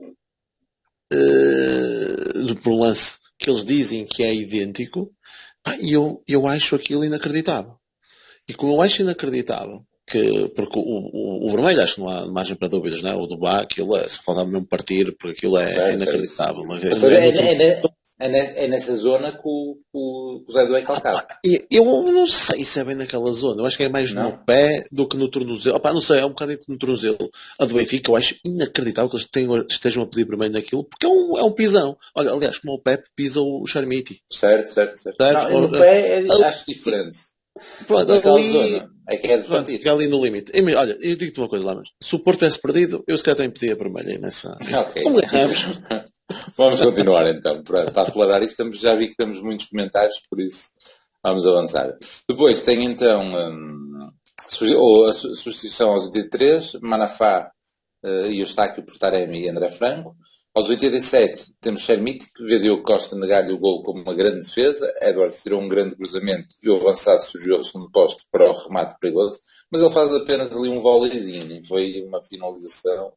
por um lance que eles dizem que é idêntico, e eu acho aquilo inacreditável. E como eu acho inacreditável, porque o vermelho acho que não há margem para dúvidas, não é? O do Bá, aquilo só falta mesmo partir, porque aquilo é inacreditável. É nessa zona que o Zé do é calcado. Eu não sei se é bem naquela zona. Eu acho que é mais Não? no pé do que no tornozelo. Opá, não sei, é um bocadinho no tornozelo. A do Benfica, eu acho inacreditável que eles estejam a pedir vermelho naquilo, porque é um pisão. Olha, aliás, como o Pepe pisa o Charmiti. Certo. Certo? Não, no pé acho diferente. Pronto, Naquela ali, zona é que é de pronto, partir. fica ali no limite. Olha, eu digo-te uma coisa lá, mas se o Porto tivesse perdido, eu se calhar também pedia vermelho aí nessa. Ok. Como ganhamos? Vamos continuar então, para acelerar isso. Já vi que temos muitos comentários, por isso vamos avançar. Depois tem então a substituição aos 83, Manafá e Eustáquio por Taremi e André Franco. Aos 87 temos Chermiti, que vê Diogo Costa negar-lhe o gol como uma grande defesa. Edwards tirou um grande cruzamento e o avançado surgiu ao segundo posto para o remate perigoso. Mas ele faz apenas ali um voleizinho, foi uma finalização.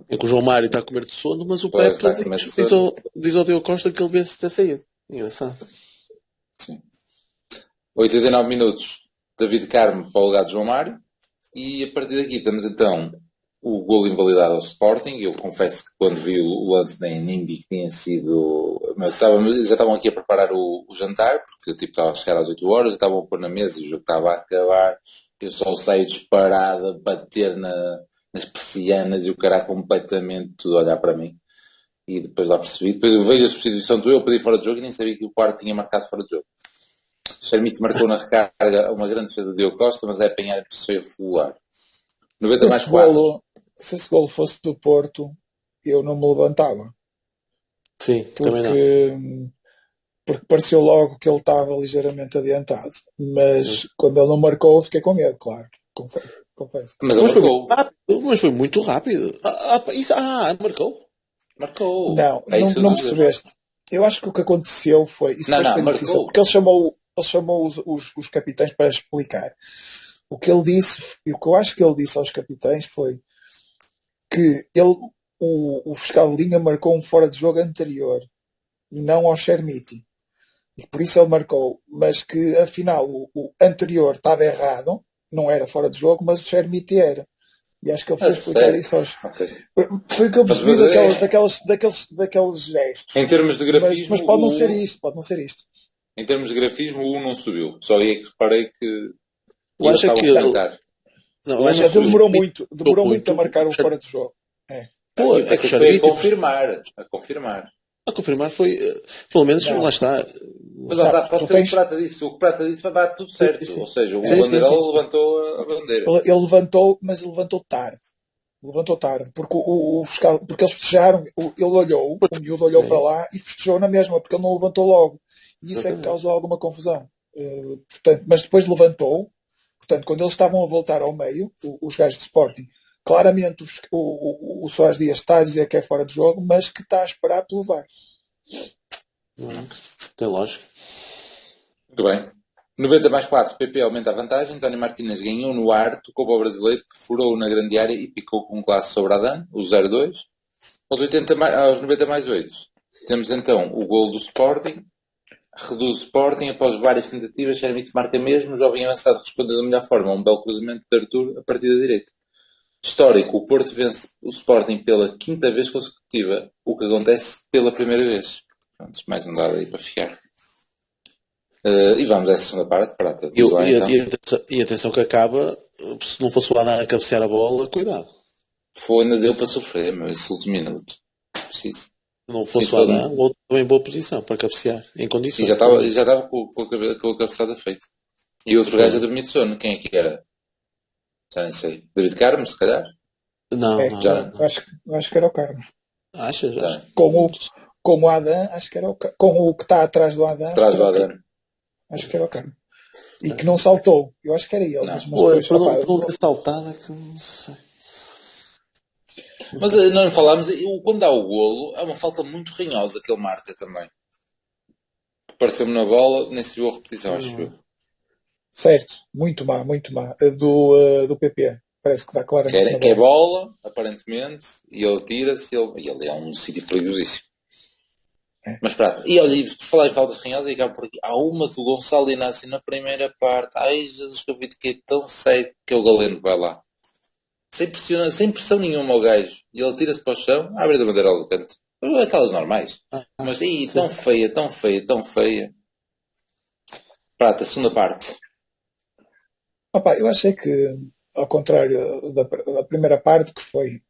É que o João Mário está a comer de sono, mas o Pois, Pepe está a comer de sono. diz ao Diogo Costa que ele devia ter saído. Engraçado. Sim. 89 minutos, David Carmo para o lugar de João Mário. E a partir daqui temos então o golo invalidado ao Sporting. Eu confesso que quando vi o lance nem vi que tinha sido... já estavam aqui a preparar o jantar, porque tipo, estava a chegar às 8 horas, já estavam a pôr na mesa e o jogo estava a acabar. Eu só saí disparado a bater nas persianas e o cara completamente tudo a olhar para mim. E depois lá percebi. Depois eu vejo a substituição do eu pedi fora de jogo e nem sabia que o quarto tinha marcado fora de jogo. Chermiti marcou na recarga uma grande defesa de Diogo Costa, mas é apanhado por ser fular. 90 mais 4. Se esse golo fosse do Porto, eu não me levantava. Sim, também não. Porque pareceu logo que ele estava ligeiramente adiantado. Mas quando ele não marcou, fiquei com medo, claro. Confesso. Mas ele marcou. Mas foi muito rápido. Marcou? Marcou. Não percebeste. Eu acho que o que aconteceu foi... Isso foi marcou. difícil, porque ele chamou os capitães para explicar. O que ele disse, e o que eu acho que ele disse aos capitães foi que o fiscal de linha marcou um fora de jogo anterior e não ao Chermiti. E por isso ele marcou, mas que afinal o anterior estava errado, não era fora de jogo, mas o Chermiti era. E acho que ele foi explicar isso aos... Foi o que eu percebi daqueles gestos. Em termos de grafismo... Mas pode não ser isto. Em termos de grafismo, o 1 não subiu. Só aí é que reparei que... Eu acho que ele demorou muito a marcar um fora de jogo. Foi a confirmar. A confirmar foi, pelo menos, lá está. Mas lá está, pode ser o que Prata disse. O que Prata disse vai dar tudo certo. Sim. Ou seja, o Bandeirol levantou a bandeira. Ele levantou, mas ele levantou tarde. Porque o fiscal, porque eles festejaram, ele olhou, o miúdo olhou para lá e festejou na mesma, porque ele não levantou logo. E isso é que causou alguma confusão. Portanto, mas depois levantou. Portanto, quando eles estavam a voltar ao meio, os gajos de Sporting, claramente o Soares Dias está a dizer que é fora de jogo, mas que está a esperar pelo VAR. Tem lógica. Muito bem. 90 mais 4, PP aumenta a vantagem. António Martínez ganhou no ar, tocou para o brasileiro, que furou na grande área e picou com classe sobre Adam, o 0-2. Aos 90 mais 8, temos então o gol do Sporting. Reduz o Sporting após várias tentativas. Chermiti marca mesmo. O jovem avançado respondeu da melhor forma a um belo cruzamento de Arthur a partir da direita. Histórico, o Porto vence o Sporting pela 5ª vez consecutiva, o que acontece pela primeira vez. Pronto, mais um dado aí para ficar. E vamos à segunda parte. Prata, e atenção que acaba, se não fosse o Adam a cabecear a bola, cuidado. Foi, ainda deu para sofrer, mas esse último minuto. Preciso. Se não fosse o Adam, o outro estava em boa posição para cabecear, em condições. E já estava com a cabeçada feita. E outro gajo a dormir de sono. Quem é que era? Já nem sei. David Carmo, se calhar? Não. Acho que era o Carmo. Achas? Com o Adam, acho que era o Carmo. Com o que está atrás do Adam. Acho que era o Carmo. E que não saltou. Eu acho que era ele. Mas não ter saltado é que não sei. Mas não falámos, quando dá o golo, é uma falta muito ranhosa que ele marca também. Pareceu-me na bola, nem se viu a repetição, acho eu. Certo, muito má. Do PP. Parece que dá claramente. Que é bola, aparentemente, e ele tira-se, e ele é um sítio perigosíssimo. Mas pronto, e olha, por falar em faltas ranhosas, e acabo por aqui. Há uma do Gonçalo Inácio na primeira parte. Ai, Jesus, que eu vi que é tão seco que o Galeno vai lá. Sem pressão nenhuma ao gajo. E ele tira-se para o chão, abre a bandeira do canto. Aquelas normais. Mas aí, tão feia, tão feia, tão feia. Prata, segunda parte. Opa, eu achei que, ao contrário da primeira parte, que foi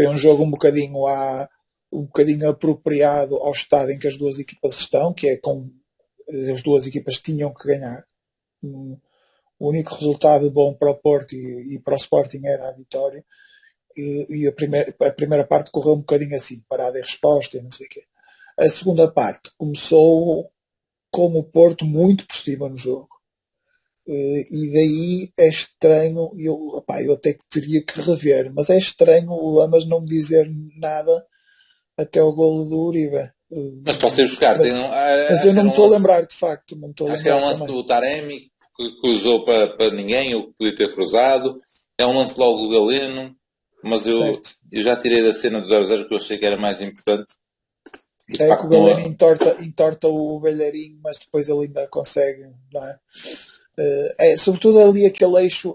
um jogo um bocadinho apropriado ao estado em que as duas equipas estão, que é com as duas equipas tinham que ganhar. O único resultado bom para o Porto e para o Sporting era a vitória. E a primeira parte correu um bocadinho assim, parada e resposta e não sei o quê. A segunda parte começou com o Porto muito por cima no jogo. E daí é estranho, eu até que teria que rever, mas é estranho o Lamas não me dizer nada até o golo do Uribe. Mas posso ir buscar. Mas eu não me estou a lembrar, de facto. Não me estou a acho que era lembrar um lance também. do Taremi que cruzou para ninguém, ou que podia ter cruzado. É um lance logo do Galeno, mas eu já tirei da cena do 0-0 que eu achei que era mais importante. E, é que o Galeno entorta o Belharinho, mas depois ele ainda consegue, não é? Sobretudo ali aquele eixo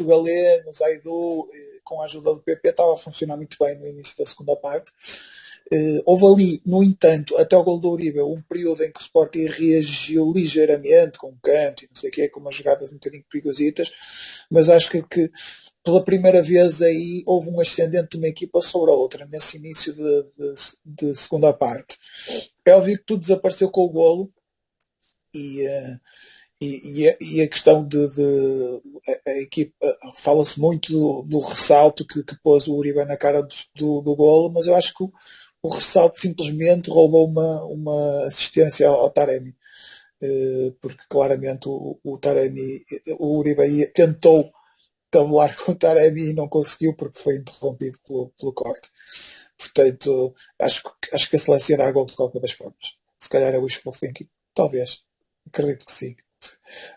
Galeno, Zaidu, com a ajuda do PP, estava a funcionar muito bem no início da segunda parte. Houve ali, no entanto, até o gol do Uribe, um período em que o Sporting reagiu ligeiramente, com um canto e não sei o quê, com umas jogadas um bocadinho perigositas, mas acho que pela primeira vez aí houve um ascendente de uma equipa sobre a outra, nesse início de segunda parte. É óbvio que tudo desapareceu com o golo e a questão a equipa, fala-se muito do ressalto que pôs o Uribe na cara do golo, mas eu acho que o ressalto simplesmente roubou uma assistência ao Taremi, porque claramente o Taremi, o Uribe tentou tabular com o Taremi e não conseguiu porque foi interrompido pelo corte. Portanto, acho que a seleção era a gol de qualquer das formas. Se calhar é wishful thinking, talvez, acredito que sim.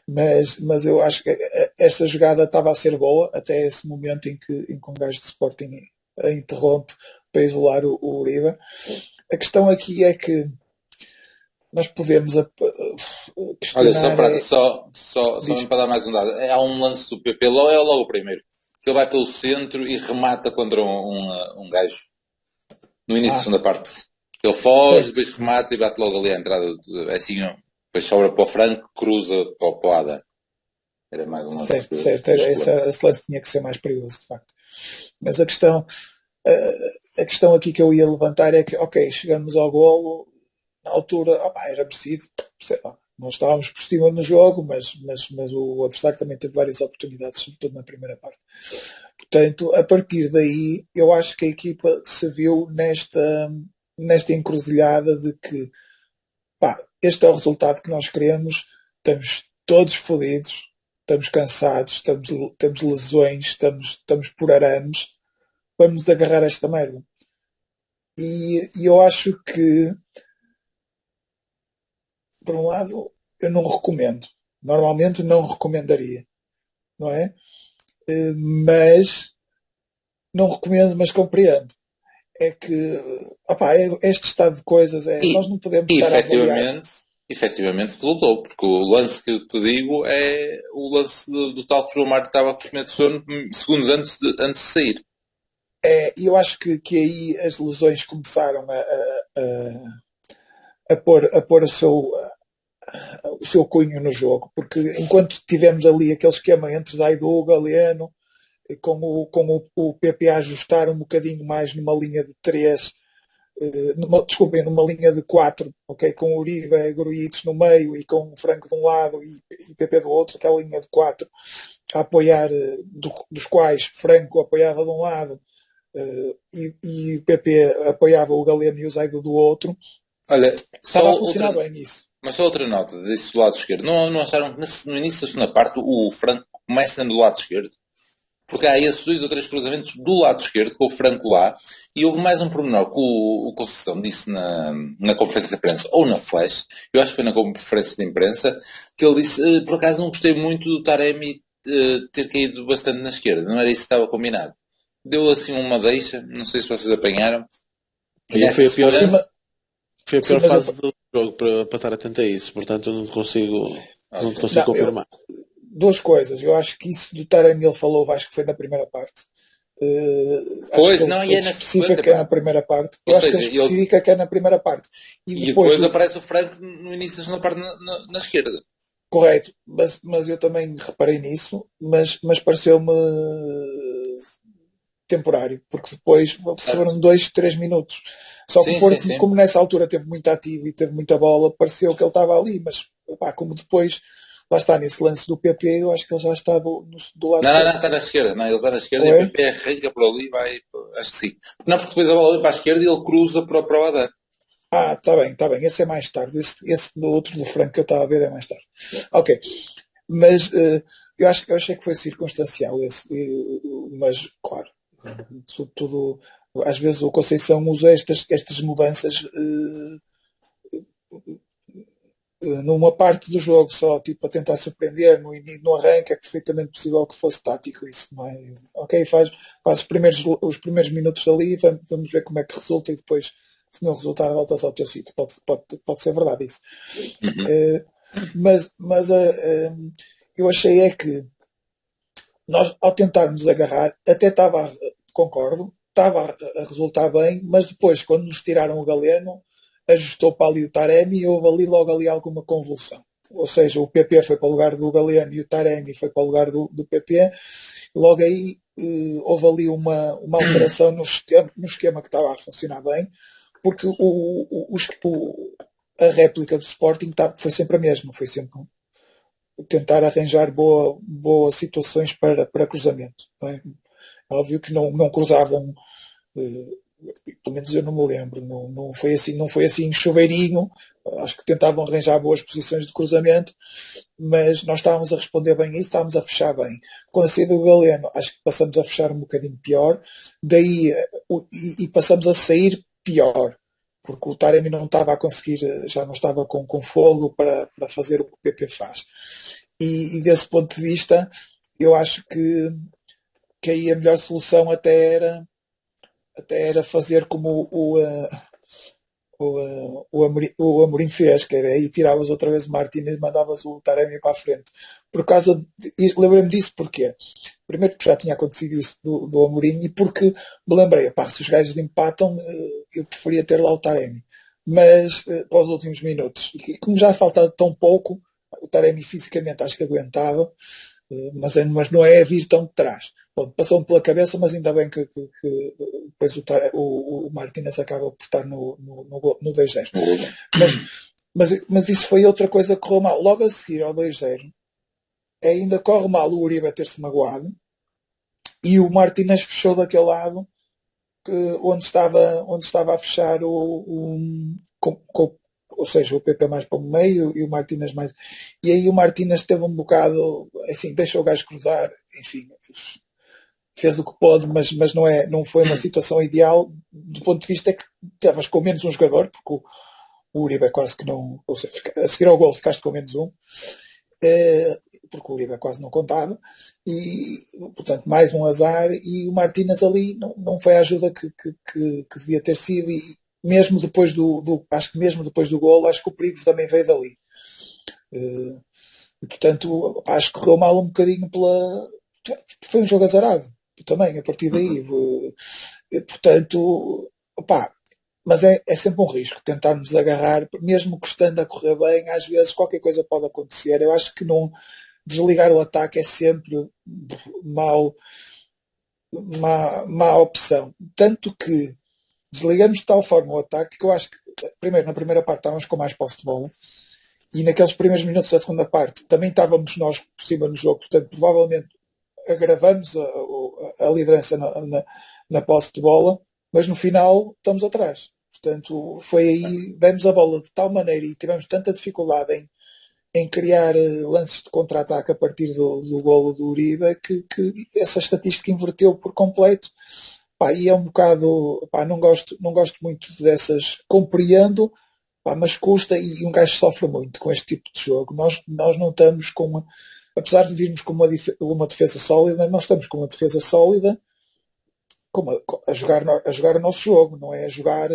Mas eu acho que esta jogada estava a ser boa até esse momento em que um gajo de Sporting a interrompe para isolar o Uribe. A questão aqui é que nós podemos questionar... Olha, só mesmo para dar mais um dado. Há um lance do PP, logo o primeiro, que ele vai pelo centro e remata contra um gajo no início da segunda parte. Ele foge, depois remata e bate logo ali à entrada. Assim, depois sobra para o Franco, cruza para o Adam. Era mais um lance. Certo. Esse lance tinha que ser mais perigoso, de facto. Mas a questão aqui que eu ia levantar é que, ok, chegamos ao golo, na altura, era merecido, sei lá, nós estávamos por cima no jogo, mas o adversário também teve várias oportunidades, sobretudo na primeira parte. Portanto, a partir daí, eu acho que a equipa se viu nesta encruzilhada de que este é o resultado que nós queremos, estamos todos fodidos, estamos cansados, temos lesões, estamos por arames, vamos agarrar esta merda. E eu acho que, por um lado, eu não recomendo. Normalmente não recomendaria, não é? Mas não recomendo, mas compreendo. É que este estado de coisas nós não podemos estar a avaliar. Efetivamente resultou, porque o lance que eu te digo é o lance do tal que o João Mário estava a comer de sono segundos antes de sair. E eu acho que aí as lesões começaram a pôr o seu cunho no jogo, porque enquanto tivemos ali aquele esquema entre Zaidu, Galeno, com o PP a ajustar um bocadinho mais numa linha de 3, numa linha de 4, okay, com o Uribe, Grujic no meio e com o Franco de um lado e PP do outro, aquela linha de 4 a apoiar, dos quais Franco apoiava de um lado e o PP apoiava o Galeno e o Zaido do outro. Olha, estava a funcionar bem nisso. Mas só outra nota desse do lado esquerdo. Não acharam que no início da segunda parte o Franco começa do lado esquerdo? Porque há esses 2 ou 3 cruzamentos do lado esquerdo, com o Franco lá, e houve mais um pormenor que o Conceição disse na conferência de imprensa, ou na Flash, eu acho que foi na conferência de imprensa, que ele disse, por acaso não gostei muito do Taremi ter caído bastante na esquerda, não era isso que estava combinado. Deu assim uma deixa, não sei se vocês apanharam. Foi a pior fase do jogo para estar atento a isso, portanto eu não consigo confirmar. 2 coisas, eu acho que isso do Taremi ele falou, acho que foi na primeira parte, Pois, acho não, que e ele é na especifica sequência, que é pá. na primeira parte. Ou Eu acho que seja, ele especifica que é na primeira parte. e depois aparece o Franco no início da segunda parte na esquerda. Correto, mas eu também reparei nisso, mas pareceu-me temporário, porque depois Certo? foram 2, 3 minutos. Só que o Sim, sim, Porto, sim. como nessa altura teve muito ativo e teve muita bola, pareceu que ele estava ali, mas pá, como depois, lá está, nesse lance do PP, eu acho que ele já está do lado Não, não, não, certo. está na esquerda. Não, ele está na esquerda e Ou o é? PP arranca por ali e vai. Acho que sim. Não, porque depois a bola vem para a esquerda e ele cruza para o Adam. Ah, está bem, está bem. Esse é mais tarde. Esse do outro do Franco que eu estava a ver é mais tarde. Ok. Mas eu achei que foi circunstancial esse. Mas, claro, tudo, às vezes o Conceição usa estas mudanças numa parte do jogo só, tipo, para tentar surpreender no arranque, é perfeitamente possível que fosse tático isso, não é? Ok, faz os primeiros minutos ali, vamos ver como é que resulta e depois, se não resultar, voltas ao teu sítio. Pode ser verdade isso. Uhum. Eh, mas eu achei é que nós, ao tentarmos agarrar, até estava, concordo, estava a resultar bem, mas depois, quando nos tiraram o Galeno, ajustou para ali o Taremi e houve ali logo ali alguma convulsão. Ou seja, o PP foi para o lugar do Galeno e o Taremi foi para o lugar do PP. Logo aí houve ali uma alteração no esquema que estava a funcionar bem, porque a réplica do Sporting foi sempre a mesma, foi sempre tentar arranjar boas situações para cruzamento. Não é? Óbvio que não cruzavam, eh, pelo menos eu não me lembro, não foi assim chuveirinho, acho que tentavam arranjar boas posições de cruzamento, mas nós estávamos a responder bem a isso, estávamos a fechar bem. Com a saída do Galeno, acho que passamos a fechar um bocadinho pior, daí e passamos a sair pior, porque o Taremi não estava a conseguir, já não estava com fogo para fazer o que o PP faz. E desse ponto de vista, eu acho que aí a melhor solução até era fazer como o Amorim fez, que era aí tiravas outra vez o Martínez e mandavas o Taremi para a frente. Por causa lembrei-me disso porque primeiro porque já tinha acontecido isso do Amorim e porque me lembrei, pá, se os gajos empatam, eu preferia ter lá o Taremi. Mas para os últimos minutos, e como já faltava tão pouco, o Taremi fisicamente acho que aguentava, mas não é a vir tão de trás. Bom, passou-me pela cabeça, mas ainda bem que depois o Martínez acaba por estar no 2-0. Mas isso foi outra coisa que correu mal. Logo a seguir ao 2-0, ainda corre mal o Uribe a ter-se magoado e o Martínez fechou daquele lado onde estava a fechar ou seja, o PP mais para o meio e o Martínez mais. E aí o Martínez teve um bocado, assim, deixou o gajo cruzar, enfim, fez o que pôde, mas não foi uma situação ideal do ponto de vista que estavas com menos um jogador, porque o Uribe quase que não. Ou seja, a seguir ao gol ficaste com menos um, porque o Uribe quase não contava, e portanto mais um azar, e o Martínez ali não foi a ajuda que devia ter sido, e mesmo depois acho que mesmo depois do gol, acho que o perigo também veio dali. E portanto, acho que correu mal um bocadinho foi um jogo azarado também, a partir daí. Portanto, opá, mas é sempre um risco tentarmos agarrar, mesmo que estando a correr bem, às vezes qualquer coisa pode acontecer. Eu acho que não desligar o ataque é sempre má opção. Tanto que desligamos de tal forma o ataque que eu acho que, primeiro, na primeira parte estávamos com mais posse de bola e naqueles primeiros minutos da segunda parte também estávamos nós por cima no jogo, portanto, provavelmente agravamos a liderança na posse de bola, mas no final estamos atrás. Portanto, foi aí, demos a bola de tal maneira e tivemos tanta dificuldade em criar lances de contra-ataque a partir do golo do Uribe que essa estatística inverteu por completo. Pá, e é um bocado, pá, não gosto muito dessas, compreendo, pá, mas custa e um gajo sofre muito com este tipo de jogo. Nós não estamos apesar de virmos com uma defesa sólida, nós estamos com uma defesa sólida a jogar o nosso jogo, não é a jogar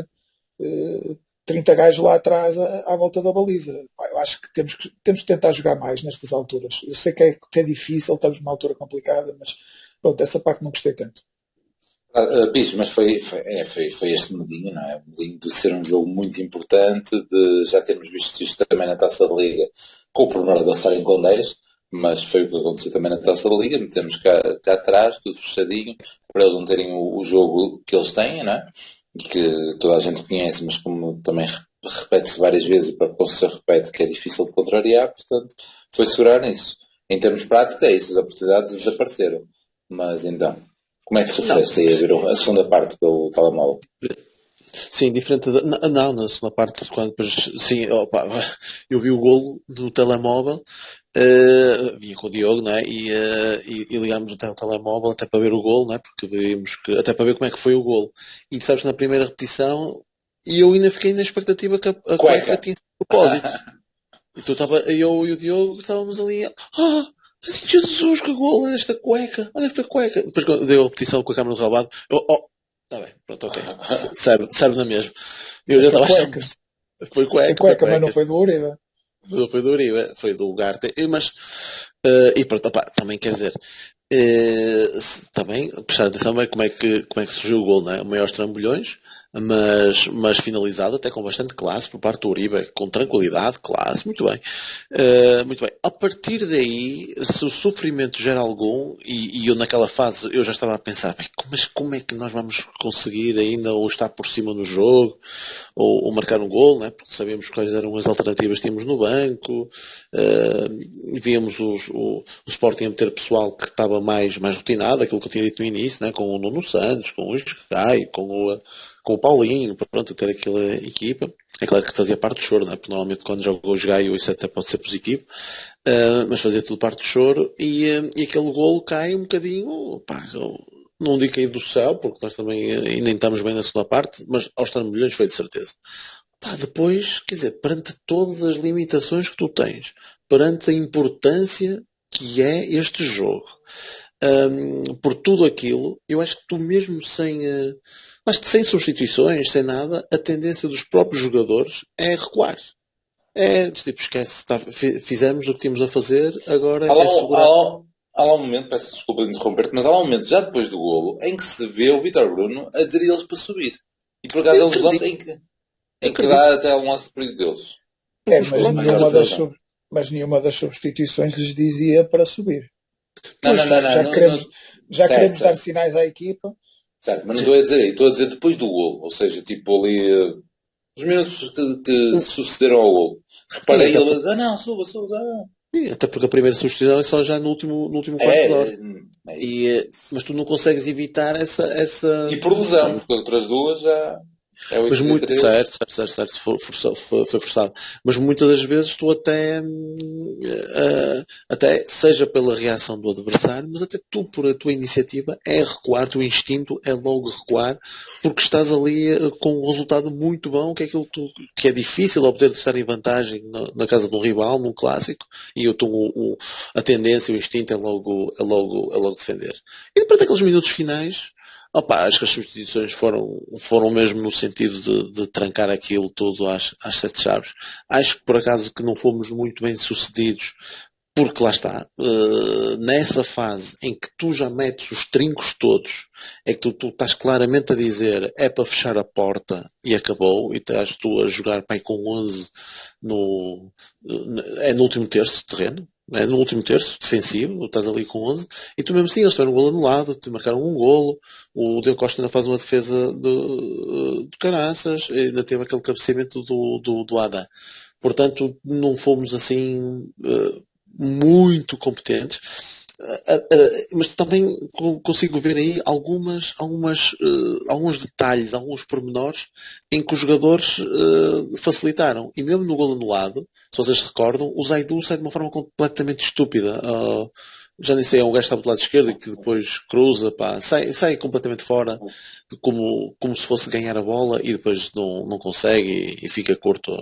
30 gajos lá atrás à volta da baliza. Pá, eu acho que temos que tentar jogar mais nestas alturas. Eu sei que é difícil, estamos numa altura complicada, mas pronto, essa parte não gostei tanto. Bicho, mas foi este medinho, não é? O medinho de ser um jogo muito importante, de já termos visto isto também na Taça da Liga, com o pormenor de eles estarem com 10, mas foi o que aconteceu também na Taça da Liga, metemos cá atrás, tudo fechadinho, para eles não terem o jogo que eles têm, não é? E que toda a gente conhece, mas como também repete-se várias vezes e para pouco se repete que é difícil de contrariar, portanto, foi segurar nisso. Em termos práticos, é isso, as oportunidades desapareceram. Mas então, como é que Não, sofreste aí a ver a segunda parte pelo telemóvel? sim, diferente da. Não, na segunda parte, quando depois. Sim, opa, eu vi o golo no telemóvel, vinha com o Diogo, né? E ligámos até o telemóvel até para ver o golo, né? Porque vimos que. Até para ver como é que foi o golo. E sabes que na primeira repetição, e eu ainda fiquei na expectativa que a cueca tinha sido de propósito. E eu e o Diogo estávamos ali. Jesus, que golo é esta cueca! Olha que foi cueca! Depois quando deu a repetição com a câmera do rabado, está bem, pronto, ok. Serve na mesma. Eu Mas já foi estava achando. cueca. Foi Foi cueca, cueca, mas não foi do Uribe. Não foi do Uribe, foi do Ugarte. Mas, e pronto, opá, também quer dizer, também prestar atenção bem como é que surgiu o gol, não é? O maior trambolhões, mas finalizado até com bastante classe por parte do Uribe, com tranquilidade, classe, muito bem. Muito bem. A partir daí, se o sofrimento gera algum, e eu naquela fase eu já estava a pensar, bem, mas como é que nós vamos conseguir ainda ou estar por cima no jogo, ou marcar um gol, né? Porque sabíamos quais eram as alternativas que tínhamos no banco, víamos o Sporting a meter pessoal que estava mais rotinado, aquilo que eu tinha dito no início, né? Com o Nuno Santos, com o Isgai, com o Paulinho, pronto, ter aquela equipa. É claro que fazia parte do choro, né? Porque normalmente quando joga o Gaio isso até pode ser positivo, mas fazia tudo parte do choro e aquele golo cai um bocadinho, pá, não digo cair do céu, porque nós também ainda nem estamos bem na segunda parte, mas aos trambolhões foi de certeza. Pá, depois, quer dizer, perante todas as limitações que tu tens, perante a importância que é este jogo, por tudo aquilo, eu acho que tu mesmo acho que sem substituições, sem nada, a tendência dos próprios jogadores é recuar. É, tipo, esquece, fizemos o que tínhamos a fazer, agora é segurar. Há lá um momento, peço desculpa de interromper-te, mas há lá um momento, já depois do golo, em que se vê o Vítor Bruno a dizer eles para subir. E por acaso é um dos lances em que dá até um lance de perigo deles. Mas nenhuma das substituições lhes dizia para subir. Não, já queremos dar sinais à equipa. Certo, mas não estou a dizer aí, estou a dizer depois do golo, ou seja, tipo ali os minutos que sucederam ao golo. Reparei ele diz, não, suba. Sim, até porque a primeira substituição é só já no último quarto de hora. Mas tu não consegues evitar essa... E por lesão, porque as outras duas já... Mas muito certo, foi forçado. Mas muitas das vezes tu até seja pela reação do adversário, mas até tu por a tua iniciativa é recuar, o teu instinto é logo recuar, porque estás ali com um resultado muito bom, que é aquilo que é difícil obter de estar em vantagem na casa de um rival, num clássico, e a tendência, o instinto é logo defender. E depois daqueles minutos finais, acho que as substituições foram mesmo no sentido de trancar aquilo tudo às 7 chaves. Acho que por acaso que não fomos muito bem sucedidos, porque lá está, nessa fase em que tu já metes os trincos todos, é que tu estás claramente a dizer é para fechar a porta e acabou, e estás tu a jogar com 11 no último terço de terreno. No último terço, defensivo, estás ali com 11, e tu mesmo assim, eles tiveram um golo anulado, te marcaram um golo, o Diogo Costa ainda faz uma defesa de caraças, ainda teve aquele cabeceamento do Adam. Portanto, não fomos assim muito competentes, mas também consigo ver aí alguns detalhes, alguns pormenores em que os jogadores facilitaram. E mesmo no golo anulado, se vocês se recordam, o Zaidu sai de uma forma completamente estúpida. Já nem sei, é um gajo que estava do lado esquerdo e que depois cruza, sai completamente fora, como se fosse ganhar a bola e depois não consegue e fica curto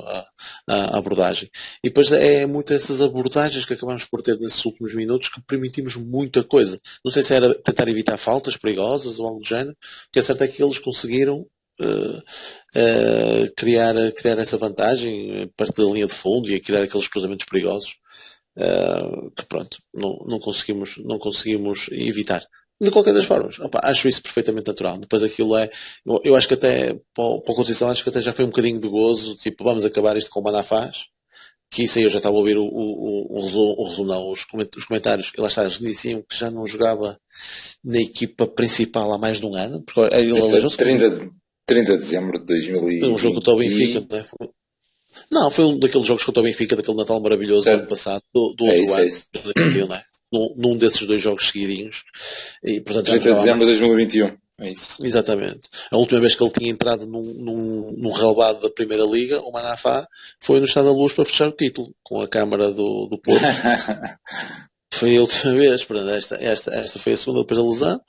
a abordagem. E depois é muito essas abordagens que acabamos por ter nesses últimos minutos que permitimos muita coisa. Não sei se era tentar evitar faltas perigosas ou algo do género, o que é certo é que eles conseguiram criar essa vantagem perto da linha de fundo e a criar aqueles cruzamentos perigosos. Que pronto, não conseguimos evitar. De qualquer das formas, opa, acho isso perfeitamente natural. Depois aquilo eu acho que até, para o Conceição, acho que até já foi um bocadinho de gozo, tipo, vamos acabar isto com o Manafás, que isso aí eu já estava a ouvir o resumo, não, os comentários, e lá está, eles diziam que já não jogava na equipa principal há mais de um ano, porque ele aleijou-se. 30 de dezembro de 2020. Um jogo contra o Benfica, não é? Não, foi um daqueles jogos contra o Benfica, daquele Natal maravilhoso do ano passado, do outro ano, 2021, não é? Num desses dois jogos seguidinhos. E, portanto, 30 de dezembro de 2021. É isso. Exatamente. A última vez que ele tinha entrado num relevado da Primeira Liga, o Manafá, foi no Estado da Luz para fechar o título, com a Câmara do Porto. Foi a última vez, esta foi a segunda depois da lesão.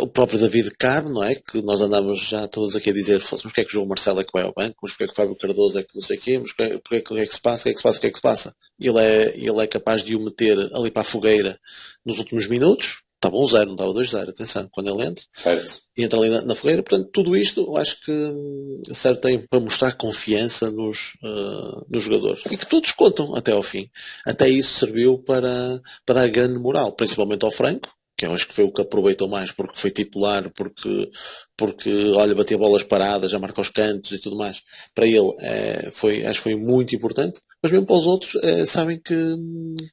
O próprio David Carmo, não é? Que nós andamos já todos aqui a dizer, mas porque é que o João Marcelo é que vai ao banco, mas porque é que o Fábio Cardoso é que não sei o quê, mas porque é que se passa, o que é que se passa? Ele é capaz de o meter ali para a fogueira nos últimos minutos. Estava 1-0, não estava 2-0, atenção, quando ele entra. Certo. E entra ali na fogueira. Portanto, tudo isto eu acho que serve para mostrar confiança nos jogadores. E que todos contam até ao fim. Até isso serviu para dar grande moral, principalmente ao Franco, que eu acho que foi o que aproveitou mais, porque foi titular, porque olha, batia bolas paradas, já marca os cantos e tudo mais. Para ele, acho que foi muito importante, mas mesmo para os outros, sabem que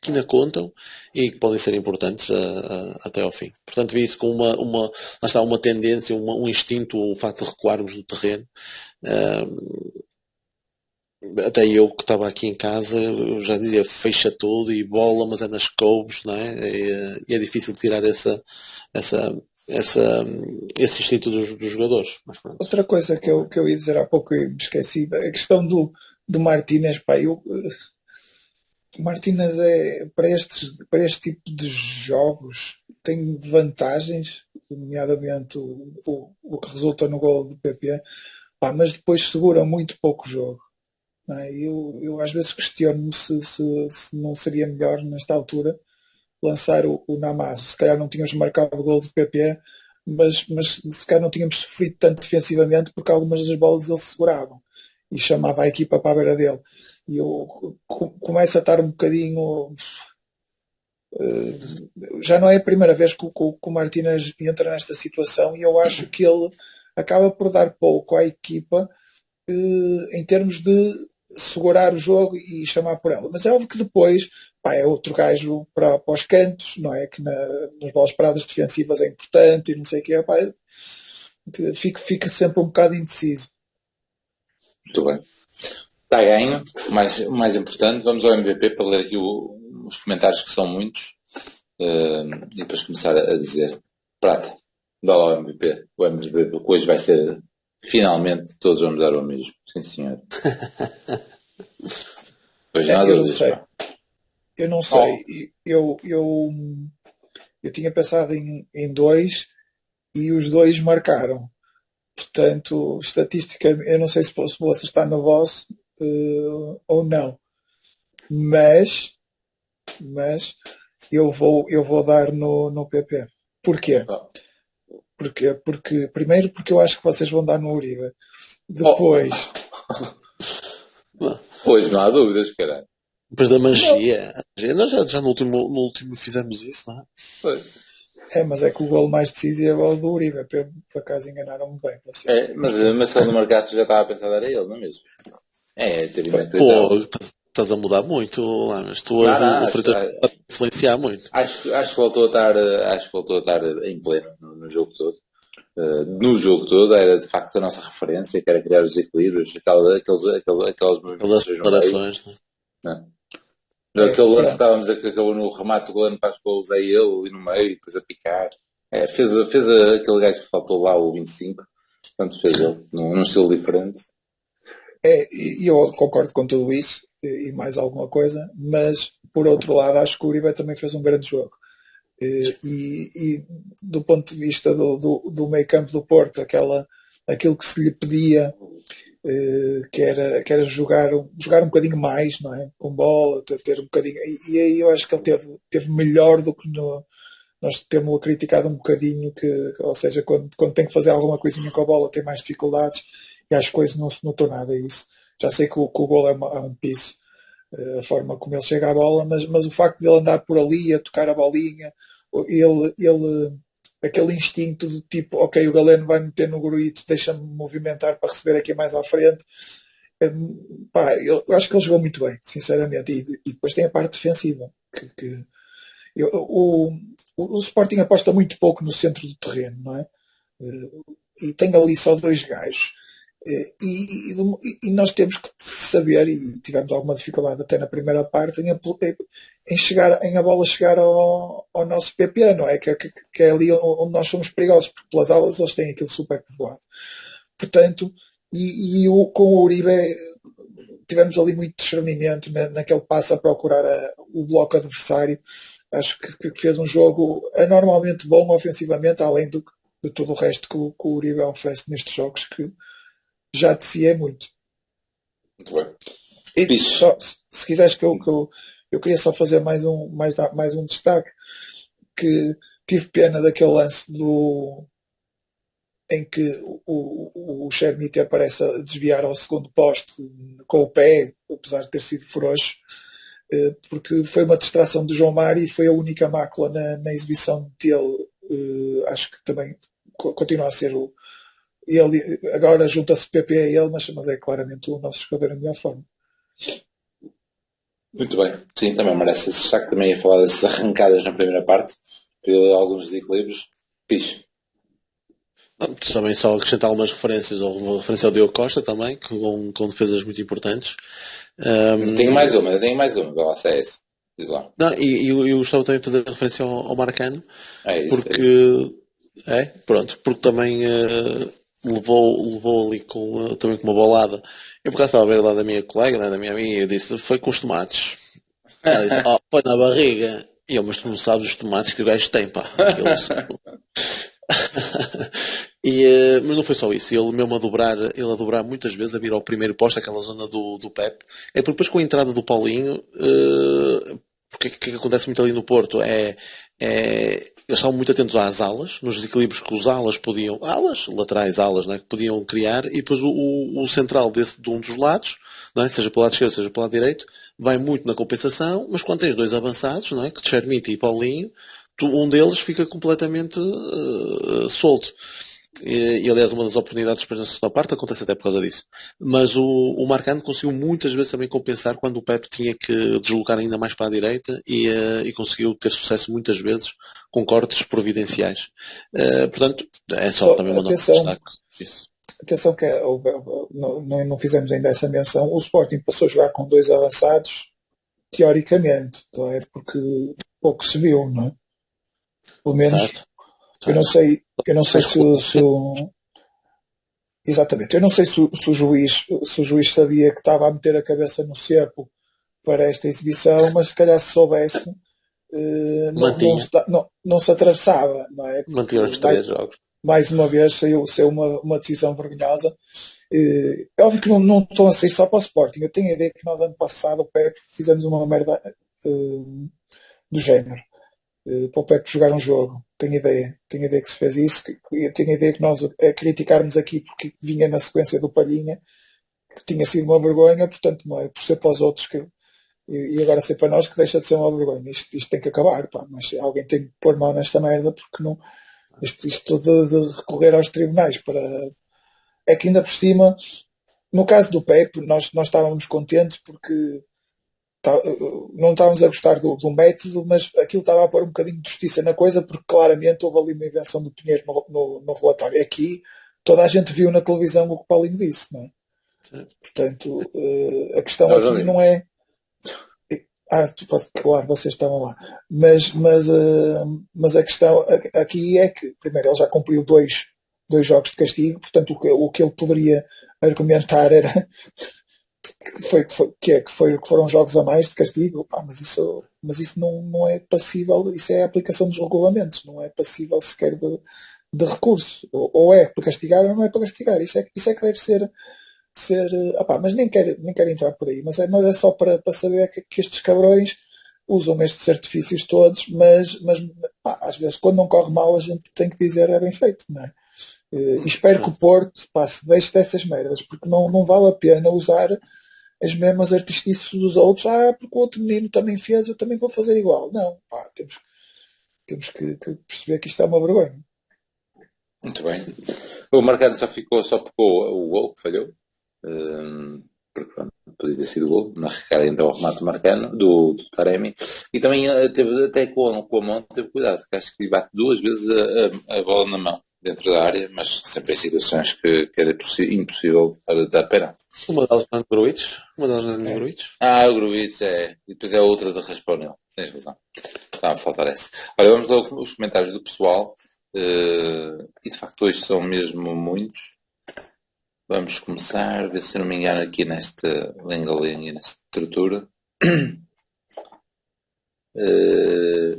ainda contam e que podem ser importantes até ao fim. Portanto, vi isso com lá está, uma tendência, um instinto, o facto de recuarmos do terreno. Até eu que estava aqui em casa, eu já dizia fecha tudo e bola, mas é nas couves, não é? E é difícil tirar esse instinto dos jogadores. Mas outra coisa que eu ia dizer há pouco e me esqueci, a questão do Martínez, pá, o Martínez para este tipo de jogos tem vantagens, nomeadamente o que resulta no gol do PP, pá, mas depois segura muito pouco o jogo. Não é? Eu às vezes questiono-me se não seria melhor nesta altura lançar o Namaz. Se calhar não tínhamos marcado o gol do PP, mas se calhar não tínhamos sofrido tanto defensivamente porque algumas das bolas ele segurava e chamava a equipa para a beira dele. E eu começo a estar um bocadinho. Já não é a primeira vez que o Martínez entra nesta situação e eu acho que ele acaba por dar pouco à equipa em termos de segurar o jogo e chamar por ela. Mas é óbvio que depois, pá, é outro gajo para os cantos, não é? Que nas bolas paradas defensivas é importante e não sei o que é, pá, fica sempre um bocado indeciso. Muito bem. Está ganho, o mais importante. Vamos ao MVP para ler aqui os comentários, que são muitos, e depois começar a dizer. Prata, dá lá o MVP. O MVP que hoje vai ser, finalmente, todos vamos dar o mesmo. Sim, senhor. Hoje nada eu não sei. Eu não sei. Eu tinha pensado em dois e os dois marcaram. Portanto, estatística, eu não sei se você está no vosso ou não. Mas eu vou dar no PP. Porquê? Porque primeiro porque eu acho que vocês vão dar no Uribe. Depois. Pois, não há dúvidas, caralho. Depois da magia. Nós já no último fizemos isso, não é? Pois. Mas é que o gol mais decisivo é o do Uribe. Por acaso enganaram-me bem. Mas se ele não marcasse, já estava a pensar era ele, não é mesmo? Pô, estás a mudar muito, mas tu o Freitas está a influenciar muito. Acho que voltou a estar em pleno no jogo todo. No jogo todo era de facto a nossa referência, que era criar os equilíbrios, aquelas declarações. Aquele lance que estávamos a que acabou no remate do goleiro para as gols, é ele ali no meio e depois a picar. Fez aquele gajo que faltou lá, o 25, portanto fez ele num estilo diferente. E eu concordo com tudo isso e mais alguma coisa, mas por outro lado acho que o Uribe também fez um grande jogo. E do ponto de vista do meio campo do Porto, aquilo que se lhe pedia, que era jogar um bocadinho mais, não é? Com bola, ter um bocadinho, e aí eu acho que ele teve melhor do que nós temos criticado um bocadinho, ou seja, quando tem que fazer alguma coisinha com a bola tem mais dificuldades, e acho que isso não se notou nada isso. Já sei que o gol é um piso, a forma como ele chega à bola, mas o facto de ele andar por ali a tocar a bolinha, ele aquele instinto de tipo, ok, o Galeno vai meter no Gruito, deixa-me movimentar para receber aqui mais à frente. Pá, eu acho que ele jogou muito bem, sinceramente, e depois tem a parte defensiva, que o Sporting aposta muito pouco no centro do terreno, não é? E tem ali só dois gajos. E nós temos que saber, e tivemos alguma dificuldade até na primeira parte, em a bola chegar ao nosso PP, não é? Que é ali onde nós somos perigosos, porque pelas alas eles têm aquilo super povoado. Portanto, com o Uribe tivemos ali muito discernimento naquele passo a procurar o bloco adversário. Acho que fez um jogo anormalmente bom ofensivamente, além de todo o resto que o Uribe oferece nestes jogos, que já de si é muito. Muito bem. E só, se quiseres que eu queria só fazer mais um destaque, que tive pena daquele lance em que o Chermiti aparece a desviar ao segundo poste com o pé, apesar de ter sido frouxo, porque foi uma distração do João Mário e foi a única mácula na exibição dele. Acho que também continua a ser ele. Agora junta-se o PP a ele, mas é claramente o nosso jogador em melhor forma. Muito bem, sim, também merece esse destaque. Também ia falar dessas arrancadas na primeira parte, por alguns desequilíbrios. Fixe. Também só acrescentar algumas referências, ou uma referência ao Diogo Costa também, com defesas muito importantes. Tenho mais uma, vai lá, se é esse. Diz lá. Não, e eu gostava também de fazer referência ao Marcano, É isso, porque pronto, porque também levou ali também com uma bolada. Eu por acaso estava a ver lá da minha colega, né, da minha amiga, e eu disse, foi com os tomates. Ela disse, foi na barriga. E eu, mas tu não sabes os tomates que o gajo tem, pá. Mas não foi só isso, ele mesmo a dobrar muitas vezes, a vir ao primeiro posto, aquela zona do Pep. É porque depois com a entrada do Paulinho, porque o que acontece muito ali no Porto eles estavam muito atentos às alas, nos desequilíbrios que os alas podiam, laterais alas, né, que podiam criar, e depois o central de um dos lados, não é, seja pelo lado esquerdo, seja pelo lado direito, vai muito na compensação, mas quando tens dois avançados, não é, que Chermiti e Paulinho, um deles fica completamente solto. E aliás, uma das oportunidades depois na segunda parte acontece até por causa disso. Mas o Marcano conseguiu muitas vezes também compensar quando o Pepe tinha que deslocar ainda mais para a direita e conseguiu ter sucesso muitas vezes com cortes providenciais. Portanto, é só também uma nota de destaque disso. Atenção que não fizemos ainda essa menção. O Sporting passou a jogar com dois avançados, teoricamente, não é? Porque pouco se viu, não é? Pelo menos, certo. Eu não sei se exatamente, eu não sei se o juiz sabia que estava a meter a cabeça no cepo para esta exibição, mas se calhar se soubesse, não se atravessava, não é? Mantinha os 3 jogos. Mais uma vez saiu uma decisão vergonhosa. É óbvio que não estão a sair só para o Sporting. Eu tenho a ideia que nós ano passado o Pepe fizemos uma merda do género. Para o Pepe jogar um jogo. Tenho ideia que se fez isso. Eu tenho a ideia que nós a criticarmos aqui porque vinha na sequência do Palhinha, que tinha sido uma vergonha, portanto não é por ser para os outros e agora ser para nós que deixa de ser uma vergonha. Isto tem que acabar, pá, mas alguém tem que pôr mão nesta merda, porque não isto de recorrer aos tribunais é que ainda por cima, no caso do Pepe, nós estávamos contentes porque não estávamos a gostar do método, mas aquilo estava a pôr um bocadinho de justiça na coisa, porque claramente houve ali uma invenção do Pinheiro no relatório. Aqui toda a gente viu na televisão o que o Paulinho disse, não é? Sim. Portanto, a questão aqui não é. Claro, vocês estavam lá. Mas a questão aqui é que, primeiro, ele já cumpriu dois jogos de castigo, portanto, o que ele poderia argumentar era que foram jogos a mais de castigo. Mas isso não é passível, isso é a aplicação dos regulamentos, não é passível sequer de recurso. Ou é para castigar ou não é para castigar. Isso é que deve ser mas nem quero entrar por aí, mas é só para saber que estes cabrões usam estes artifícios todos, mas às vezes quando não corre mal a gente tem que dizer é bem feito, não é? E espero que o Porto se deixe dessas merdas, porque não vale a pena usar as mesmas artistices dos outros, porque o outro menino também fez, eu também vou fazer igual. Não, temos que perceber que isto é uma vergonha. Muito bem. O Marcano só pecou o gol que falhou. Porque pronto, podia ter sido o gol. Na recarga então ao remate do Marcano, do Taremi. E também teve, até com a mão, teve cuidado, porque acho que lhe bate 2 vezes a bola na mão, dentro da área, mas sempre em situações que era impossível dar penalti. Uma delas não é de Gruitch. Uma delas não é de Gruitch. O Gruitch é. E depois é outra de raspão nele. Tens razão. Está a faltar essa. Olha, vamos lá os comentários do pessoal. E de facto hoje são mesmo muitos. Vamos começar, ver se não me engano aqui nesta lenga-lenga, nesta estrutura.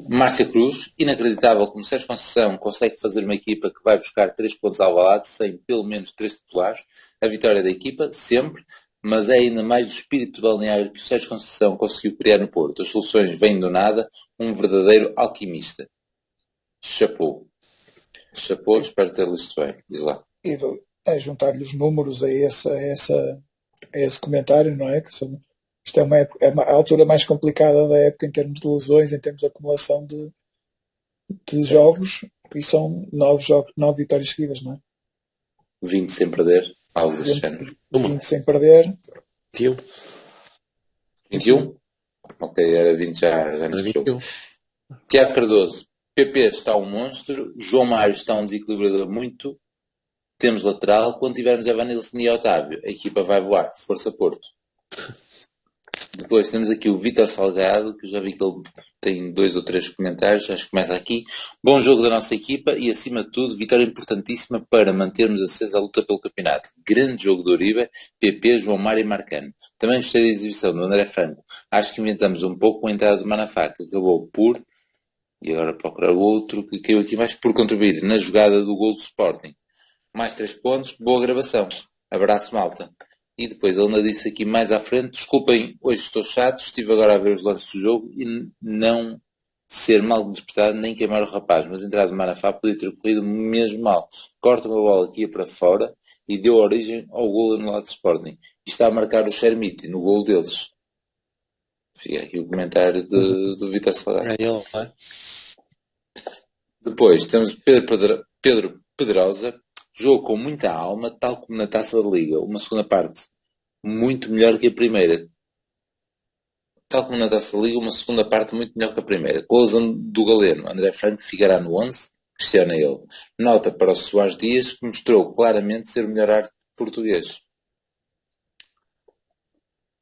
Márcia Cruz, inacreditável como Sérgio Conceição consegue fazer uma equipa que vai buscar 3 pontos ao Alvalade sem pelo menos 3 titulares. A vitória da equipa, sempre, mas é ainda mais o espírito balneário que o Sérgio Conceição conseguiu criar no Porto. As soluções vêm do nada, um verdadeiro alquimista. Chapou. Chapou, espero ter lido isto bem. Diz lá. É juntar-lhe os números a esse comentário, não é? Isto é a altura mais complicada da época em termos de lesões, em termos de acumulação de jogos, e são 9 vitórias seguidas, não é? 20 sem perder, algo desse género. 20 sem perder. 21. 21? Ok, era 20 já não fechou. Tiago Cardoso, PP está um monstro, João Mário está um desequilibrador muito. Temos lateral, quando tivermos Evanilson e Otávio, a equipa vai voar. Força Porto. Depois temos aqui o Vítor Salgado, que eu já vi que ele tem 2 ou 3 comentários, acho que começa aqui. Bom jogo da nossa equipa e, acima de tudo, vitória importantíssima para mantermos acesa a luta pelo campeonato. Grande jogo do Uribe, PP, João Mário e Marcano. Também gostei da exibição do André Franco. Acho que inventamos um pouco com a entrada do Manafá, que acabou por, e agora procurar o outro, que caiu aqui mais, por contribuir na jogada do gol do Sporting. Mais 3 pontos, boa gravação. Abraço, malta. E depois ele ainda disse aqui mais à frente: desculpem, hoje estou chato, estive agora a ver os lances do jogo e não ser mal interpretado nem queimar o rapaz, mas a entrada de Manafá podia ter corrido mesmo mal. Corta uma bola aqui para fora e deu origem ao golo no lado do Sporting. E está a marcar o Chermiti no golo deles. Fica aqui o comentário do Vítor Salgado. É ele, não é? Depois temos Pedro Pedrosa. Jogo com muita alma, tal como na Taça da Liga. Uma segunda parte muito melhor que a primeira. Tal como na Taça da Liga, uma segunda parte muito melhor que a primeira. Com a lesão do Galeno, André Franco ficará no 11, questiona ele. Nota para o Soares Dias, que mostrou claramente ser o melhor arte português.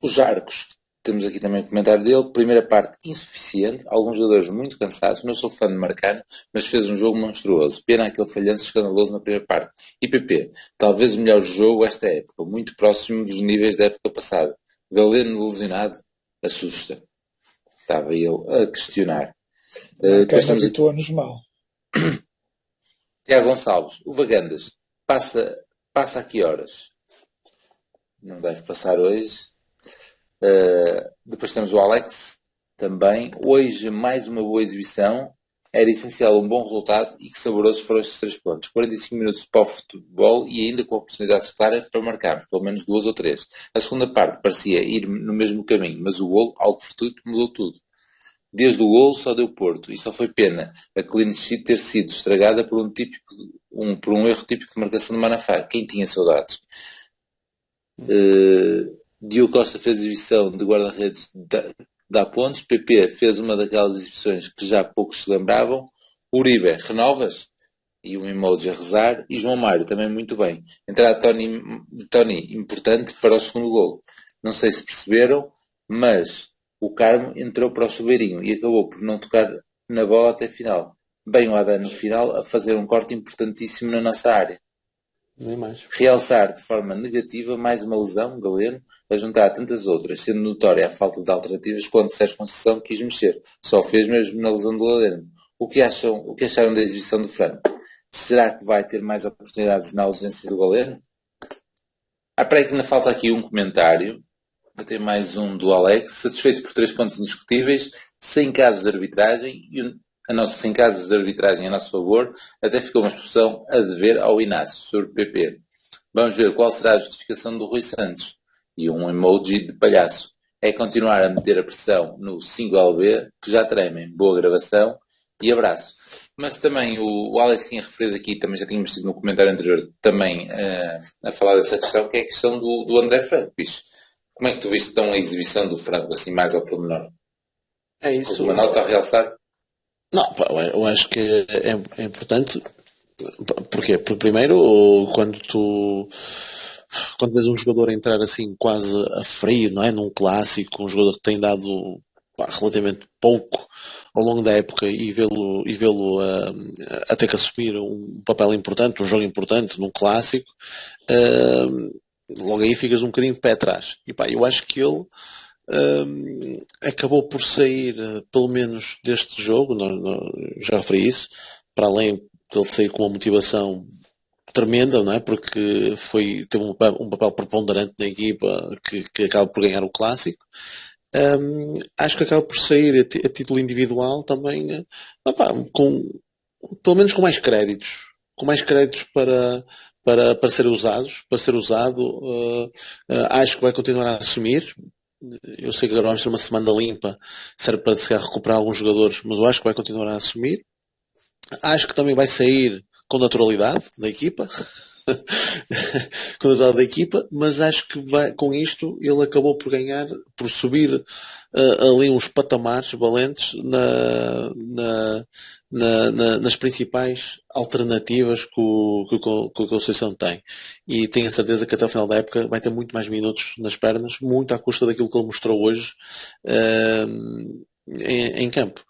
Os Arcos. Temos aqui também o comentário dele. Primeira parte insuficiente, alguns jogadores muito cansados. Não sou fã de Marcano, mas fez um jogo monstruoso. Pena aquele falhanço escandaloso na primeira parte. E PP, talvez o melhor jogo esta época, muito próximo dos níveis da época passada. Galeno lesionado, assusta. Estava eu a questionar. Quem habitua-nos mal. Tiago Gonçalves, o Vagandas, passa a que horas? Não deve passar hoje. Depois temos o Alex também. Hoje mais uma boa exibição. Era essencial um bom resultado e que saborosos foram estes 3 pontos. 45 minutos para o futebol e ainda com oportunidades claras para marcarmos, pelo menos 2 ou 3. A segunda parte parecia ir no mesmo caminho, mas o golo, algo fortuito, mudou tudo. Desde o golo só deu Porto e só foi pena a clean sheet ter sido estragada por um erro típico de marcação de Manafá. Quem tinha saudades? Diogo Costa fez a exibição de guarda-redes da Pontes. PP fez uma daquelas exibições que já poucos se lembravam. Uribe, renovas? E um emoji a rezar. E João Mário também muito bem. Entrada de Tony importante para o segundo golo. Não sei se perceberam, mas o Carmo entrou para o chuveirinho e acabou por não tocar na bola até a final. Bem o Adán no final a fazer um corte importantíssimo na nossa área. Nem mais. Realçar de forma negativa mais uma lesão, Galeno, a juntar a tantas outras, sendo notória a falta de alternativas quando Sérgio Conceição quis mexer. Só fez mesmo na lesão do Galeno. O que acharam da exibição do Franco? Será que vai ter mais oportunidades na ausência do Galeno? Peraí que ainda falta aqui um comentário. Eu tenho mais um do Alex. Satisfeito por 3 pontos indiscutíveis, sem casos de arbitragem sem casos de arbitragem a nosso favor, até ficou uma expulsão a dever ao Inácio sobre o PP. Vamos ver qual será a justificação do Rui Santos. E um emoji de palhaço. É continuar a meter a pressão no 5LB, que já tremem. Boa gravação e abraço. Mas também o Alex tinha referido aqui, também já tínhamos tido no comentário anterior, também a falar dessa questão, que é a questão do André Franco, bicho. Como é que tu viste então a exibição do Franco, assim, mais ao pormenor? É isso. Alguma nota a realçar? Não, pá, eu acho que é importante. Porquê? Porque primeiro, quando vês um jogador entrar assim quase a frio, não é? Num clássico, um jogador que tem dado relativamente pouco ao longo da época e vê-lo a ter que assumir um papel importante, um jogo importante num clássico, logo aí ficas um bocadinho de pé atrás. E pá, eu acho que ele acabou por sair, pelo menos deste jogo, já referi isso, para além de ele sair com uma motivação tremenda, não é? Porque teve um papel preponderante na equipa que acaba por ganhar o clássico. Acho que acaba por sair a título individual também, pelo menos com mais créditos para ser usado. Acho que vai continuar a assumir. Eu sei que agora vamos ter uma semana limpa, serve para se calhar recuperar alguns jogadores, mas eu acho que vai continuar a assumir. Acho que também vai sair com naturalidade da equipa. Com naturalidade da equipa, mas acho que com isto ele acabou por subir ali uns patamares valentes nas principais alternativas que o Conceição tem. E tenho a certeza que até o final da época vai ter muito mais minutos nas pernas, muito à custa daquilo que ele mostrou hoje em campo.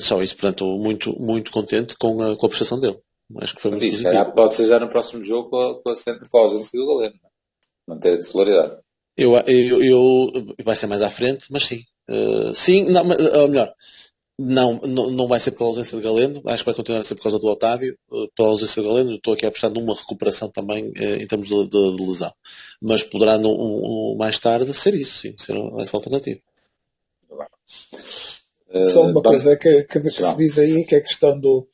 Só isso, portanto, estou muito, muito contente com a prestação dele. Acho que foi muito positivo. Pode ser já no próximo jogo com a ausência do Galeno. Manter a titularidade. Vai ser mais à frente, mas sim. Sim, não, ou melhor, não vai ser pela ausência de Galeno, acho que vai continuar a ser por causa do Otávio. Pela ausência de Galeno, estou aqui a apostar numa recuperação também em termos de lesão. Mas poderá mais tarde ser isso, sim, ser essa alternativa. Só uma coisa que se diz aí, que é a questão do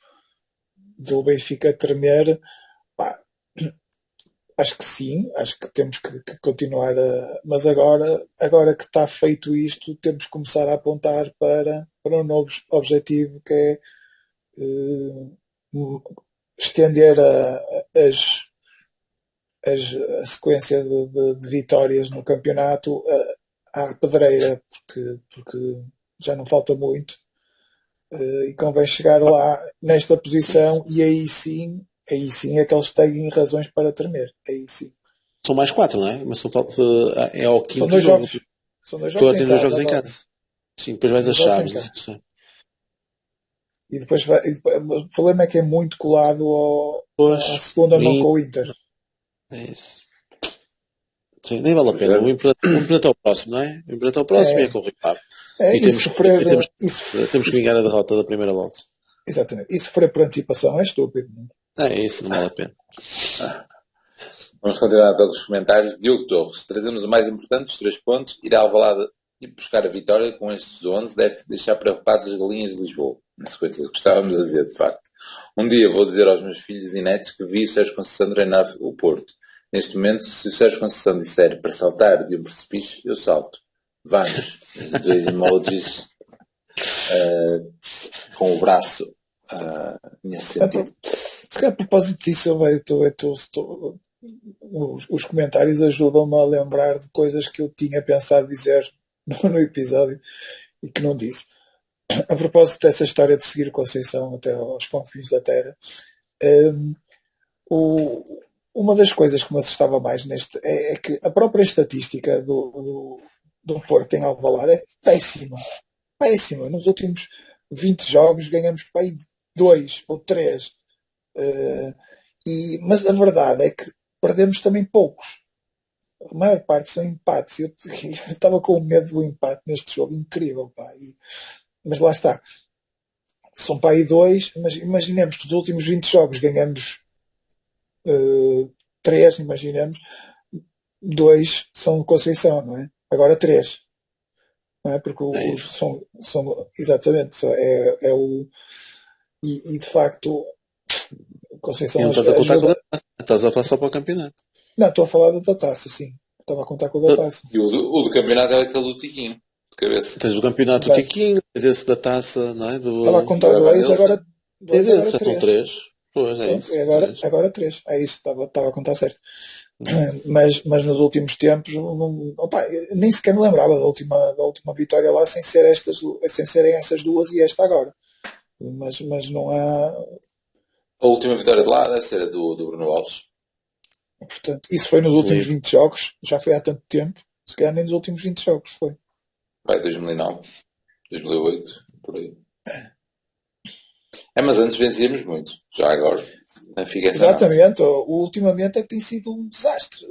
Benfica tremer. Pá, acho que sim, acho que temos que continuar mas agora que está feito isto, temos que começar a apontar para um novo objetivo, que é estender a sequência de vitórias no campeonato à pedreira, porque já não falta muito. E convém chegar lá nesta posição, e aí sim é que eles têm razões para tremer. Aí sim. São mais 4, não é? Mas é ao quinto São dois jogo. Jogos. São 2 jogos. Estou dois jogos em casa. Sim, depois vais às chaves. E depois o problema é que é muito colado à segunda mão com o Inter. É isso. Sim, nem vale a pena. O importante é o próximo, não é? O importante é o próximo e é com o Rui Pablo. E temos que vingar a derrota da primeira volta. Exatamente. E sofrer por antecipação é estúpido. É isso, não vale a pena. Vamos continuar pelos comentários. Diogo Torres, trazemos o mais importante, os 3 pontos. Ir à Alvalade e buscar a vitória com estes 11 deve deixar preocupados as galinhas de Lisboa. Na sequência, gostávamos a dizer, de facto. Um dia vou dizer aos meus filhos e netos que vi o Sérgio Conceição treinar o Porto. Neste momento, se o Sérgio Conceição disser para saltar de um precipício, eu salto. Vamos. 2 emojis com o braço nesse sentido. A propósito disso, os comentários ajudam-me a lembrar de coisas que eu tinha pensado dizer no episódio e que não disse. A propósito dessa história de seguir Conceição até aos confins da terra, uma das coisas que me assustava mais neste é que a própria estatística do Porto em Alvalade é péssima. Péssima. Nos últimos 20 jogos ganhamos para aí 2 ou 3. Mas a verdade é que perdemos também poucos. A maior parte são empates. Eu estava com medo do empate neste jogo. Incrível, pá. Mas lá está. São para aí 2, mas imaginemos que dos últimos 20 jogos ganhamos 3, imaginemos. 2 são Conceição, não é? Agora 3. Não é? Porque são exatamente. E de facto, Conceição. E não estás a contar com a taça. Estás a falar só para o campeonato. Não, estou a falar da taça, sim. Estava a contar com o da taça. E o do campeonato é aquele do Tiquinho, de cabeça. Tens o campeonato do Tiquinho, tens esse da taça, não é? Estava a contar 2, agora Dois, Desde agora já estão 3. 3. Pois é Pronto, isso. agora 3. É isso, estava a contar certo. Mas nos últimos tempos, opa, nem sequer me lembrava da última vitória lá sem serem essas duas e esta agora. Mas não há. A última vitória de lá deve ser a do Bruno Alves. Portanto, isso foi nos últimos Livre. 20 jogos, já foi há tanto tempo. Se calhar nem nos últimos 20 jogos foi. Vai, 2009, 2008, por aí. Mas antes vencíamos muito, já agora. Fica essa nota. Exatamente, ultimamente é que tem sido um desastre.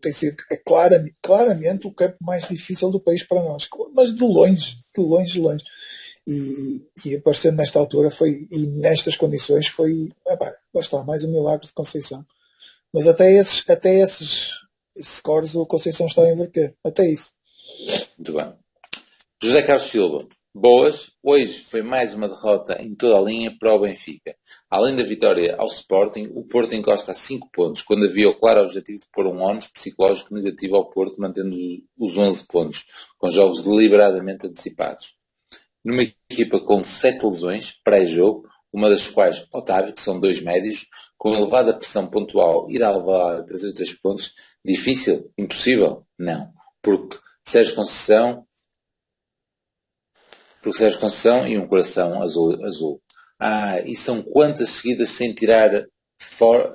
Tem sido claramente o campo mais difícil do país para nós, mas de longe, de longe, de longe. E aparecendo nesta altura e nestas condições foi, lá está, mais um milagre de Conceição. Mas até esses scores o Conceição está a inverter, até isso. Muito bem. José Carlos Silva, boas. Hoje foi mais uma derrota em toda a linha para o Benfica. Além da vitória ao Sporting, o Porto encosta a 5 pontos, quando havia o claro objetivo de pôr um ónus psicológico negativo ao Porto, mantendo os 11 pontos, com jogos deliberadamente antecipados. Numa equipa com 7 lesões pré-jogo, uma das quais Otávio, que são 2 médios, com elevada pressão pontual, ir a Alvalade a trazer 3 pontos, difícil? Impossível? Não. Porque Sérgio Conceição e um coração azul. E são quantas seguidas sem tirar fora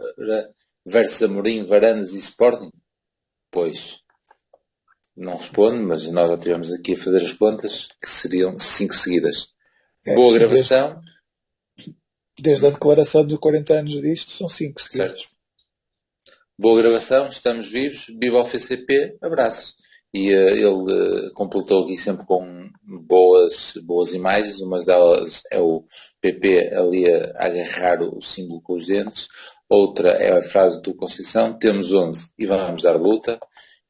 versus Amorim, Varandas e Sporting? Pois, não respondo, mas nós já estivemos aqui a fazer as contas, que seriam 5 seguidas. Boa gravação. Desde a declaração de 40 anos disto, são 5 seguidas. Certo. Boa gravação, estamos vivos, viva o FCP, abraço. E ele completou aqui sempre com boas imagens. Uma delas é o PP ali a agarrar o símbolo com os dentes. Outra é a frase do Conceição: temos 11 e vamos dar luta.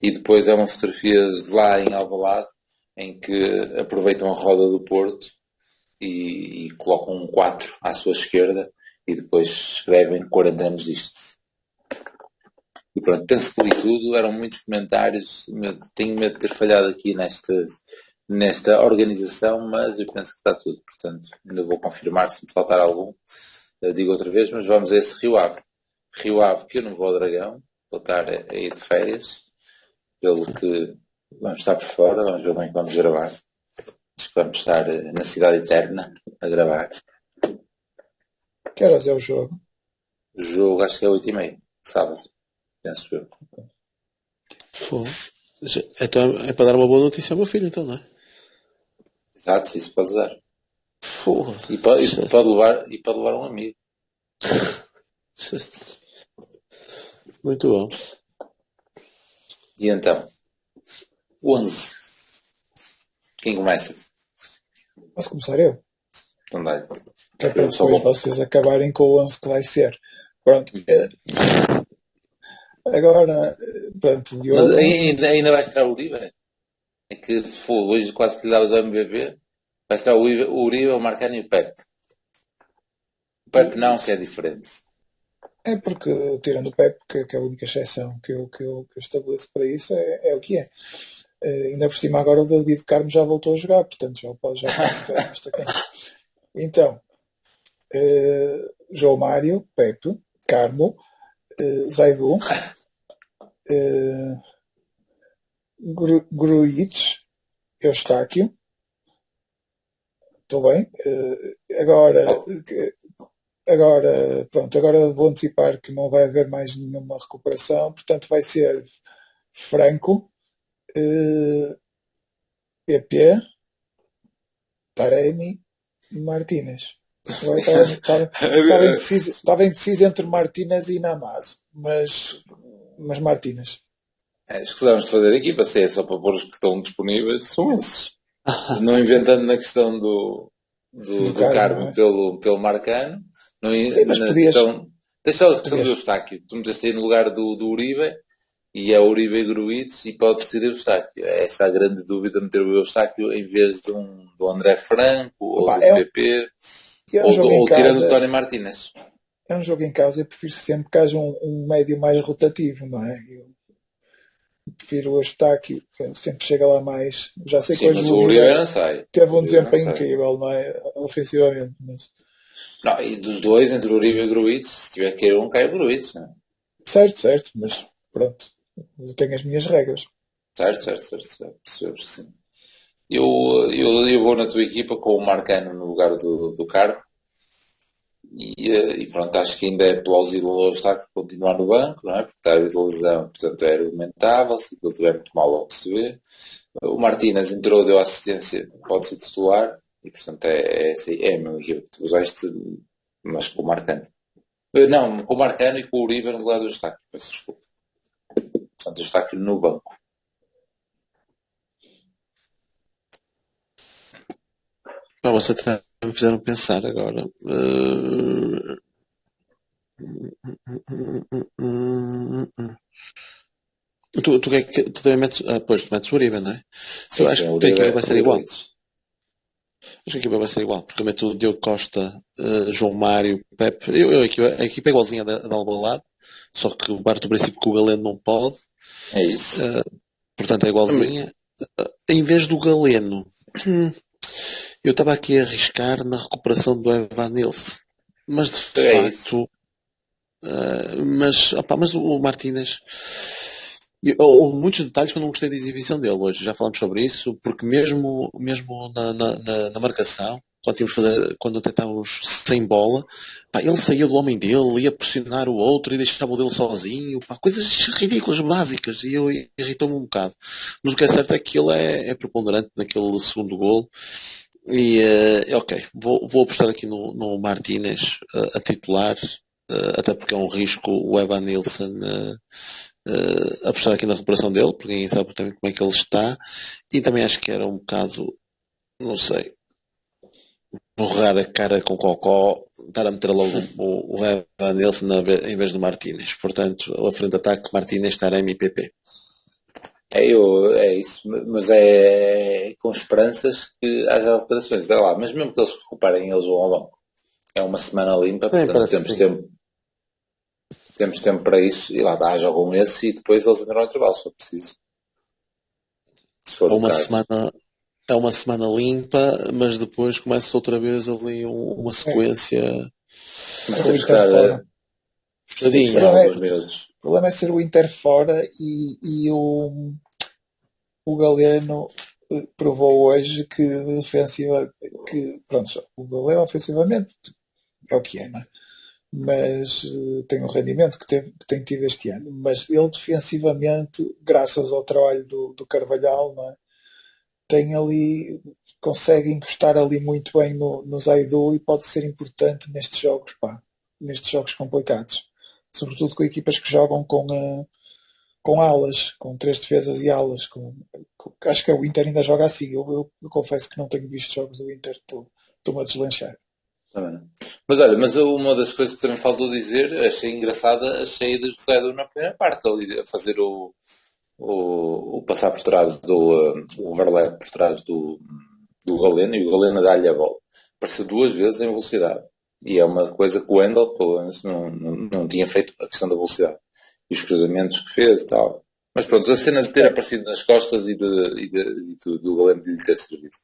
E depois é uma fotografia de lá em Alvalade, em que aproveitam a roda do Porto e colocam um 4 à sua esquerda e depois escrevem 40 anos disto. E pronto, penso que li tudo, eram muitos comentários, tenho medo de ter falhado aqui nesta organização, mas eu penso que está tudo, portanto ainda vou confirmar se me faltar algum, digo outra vez, mas vamos a esse Rio Ave, que eu não vou ao Dragão, vou estar a ir de férias, pelo que vamos estar por fora, vamos ver bem que vamos gravar, acho que vamos estar na Cidade Eterna a gravar. Que horas é o jogo? O jogo acho que é 8h30, sábado. Penso eu. Então é para dar uma boa notícia ao meu filho, então, não é? Exato, isso pode dar. Porra. E pode levar um amigo. Muito bom. E então? 11. Quem começa? Posso começar eu? Então dá-lhe. Que é para depois vocês acabarem com o 11 que vai ser. Pronto. Agora, pronto, Diogo. Mas ainda vais tirar o Uribe? É que hoje quase que lhe davas ao MBB. Vais tirar o Uribe, o Marcano e o Pepe. O Pepe não, que é diferente. É porque, tirando o Pepe, que é a única exceção que eu estabeleço para isso, é o que é. Ainda por cima agora o David Carmo já voltou a jogar, portanto já pode esta quem. Então, João Mário, Pepe, Carmo, Zaidu, Gruitch, Eustáquio. Estou bem? Agora vou antecipar que não vai haver mais nenhuma recuperação, portanto vai ser Franco, PP, Taremi e Martínez. Estava indeciso entre Martínez e Namazo, mas Martínez. Escusamos de fazer aqui para ser só para pôr os que estão disponíveis, são esses. Não inventando na questão do Carmo pelo Marcano. Sim, mas podias... Deixa a questão do Eustáquio. Tu meteste aí no lugar do Uribe e é Uribe e Gruitch e pode ser Eustáquio. Essa é a grande dúvida, meter o Eustáquio em vez do André Franco ou do PP ou tirando o Tony Martínez. É um jogo em casa, eu prefiro sempre que haja um médio mais rotativo, não é? Eu prefiro o Eustáquio, sempre chega lá mais. Já sei que hoje o Uribe não sai. Teve um desempenho incrível, não é? Ofensivamente, mas Não, e dos dois, entre o Uribe e o Gruitch, se tiver que ir um, cai o Gruitch, não é? Certo, mas pronto, eu tenho as minhas regras. Certo, percebemos que sim. Eu vou na tua equipa com o Marcano no lugar do Carmo e pronto, acho que ainda é plausível estar a continuar no banco, não é? Porque está a de lesão, portanto é argumentável, se ele estiver muito mal logo se vê. O Martínez entrou, deu assistência, pode ser titular e portanto é a minha equipa. Tu usaste, mas com o Marcano. Não, com o Marcano e com o Uribe no lugar do Eustáquio, peço desculpa. Portanto, o Eustáquio no banco. Você até me fizeram pensar agora. Tu também metes, tu metes o Uribe, não é? Sim, eu acho que a equipa vai ser igual. Acho que a equipa vai ser igual, porque eu meto o Diogo Costa, João Mário, Pepe. A equipa é igualzinha da Alvalade, só que o parte do princípio que o Galeno não pode. É isso. Portanto, é igualzinha. Em vez do Galeno, eu estava aqui a arriscar na recuperação do Evan Nilsson, mas de facto, mas o Martínez, houve muitos detalhes que eu não gostei da exibição dele hoje. Já falamos sobre isso, porque mesmo na marcação, quando até estávamos sem bola, ele saía do homem dele, ia pressionar o outro e deixava o dele sozinho, coisas ridículas, básicas, e eu irritou-me um bocado. Mas o que é certo é que ele é preponderante naquele segundo golo. E ok, vou apostar aqui no Martínez a titular, até porque é um risco o Evan Nilsson apostar aqui na recuperação dele, porque ninguém sabe também como é que ele está, e também acho que era um bocado, não sei, borrar a cara com Cocó, estar a meter logo o Evan Nilsson em vez do Martínez. Portanto, a frente de ataque, Martínez, Taremi e PP. É isso, mas é com esperanças que haja recuperações. É lá, mas mesmo que eles recuperem, eles vão ao banco. É uma semana limpa, portanto temos tempo para isso. E lá dá, jogam esse e depois eles entram ao intervalo, se for preciso. É uma semana limpa, mas depois começa outra vez ali uma sequência. Mas temos que estar puxadinho alguns minutos. O problema é ser o Inter fora e o Galeno provou hoje que o Galeno ofensivamente é o que é, não é? Mas tem o rendimento que tem tido este ano, mas ele defensivamente, graças ao trabalho do Carvalhal, não é? Tem ali, consegue encostar ali muito bem no Zaidu e pode ser importante nestes jogos complicados, sobretudo com equipas que jogam com alas, com 3 defesas e alas. Acho que o Inter ainda joga assim. Eu confesso que não tenho visto jogos do Inter, estou-me a deslanchar. Mas olha, uma das coisas que também faltou dizer, achei engraçada a cheia de José na primeira parte, ali a fazer o passar por trás o overlap por trás do Galeno, e o Galeno dá-lhe a bola. Apareceu 2 vezes em velocidade. E é uma coisa que o Wendel, pelo menos, não tinha feito, a questão da velocidade. E os cruzamentos que fez e tal. Mas pronto, a cena de ter aparecido nas costas e do Galeno de lhe ter servido.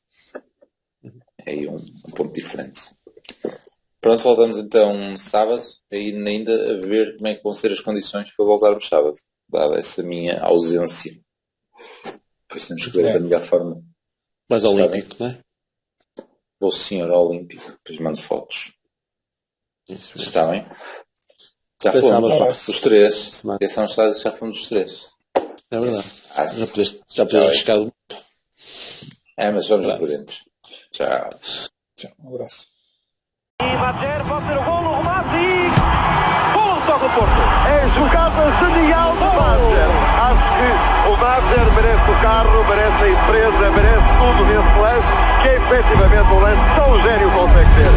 É aí um ponto diferente. Pronto, voltamos então sábado, ainda a ver como é que vão ser as condições para voltarmos sábado, dada essa minha ausência. Depois temos que ver da melhor forma. Mas olímpico, não é? Vou senhor olímpico, depois mando fotos. Isso está bem? Já fomos os 3. Esse é um estádio que já fomos os 3. É verdade. Já podias arriscar. Mas vamos lá por dentro. Tchau. Um abraço. E Madjer pode ter o golo, o remate e... Golo toca o Porto. É jogada genial do Madjer. Acho que o Madjer merece o carro, merece a empresa, merece tudo nesse lance, que é efetivamente um lance tão gênio consegue ter.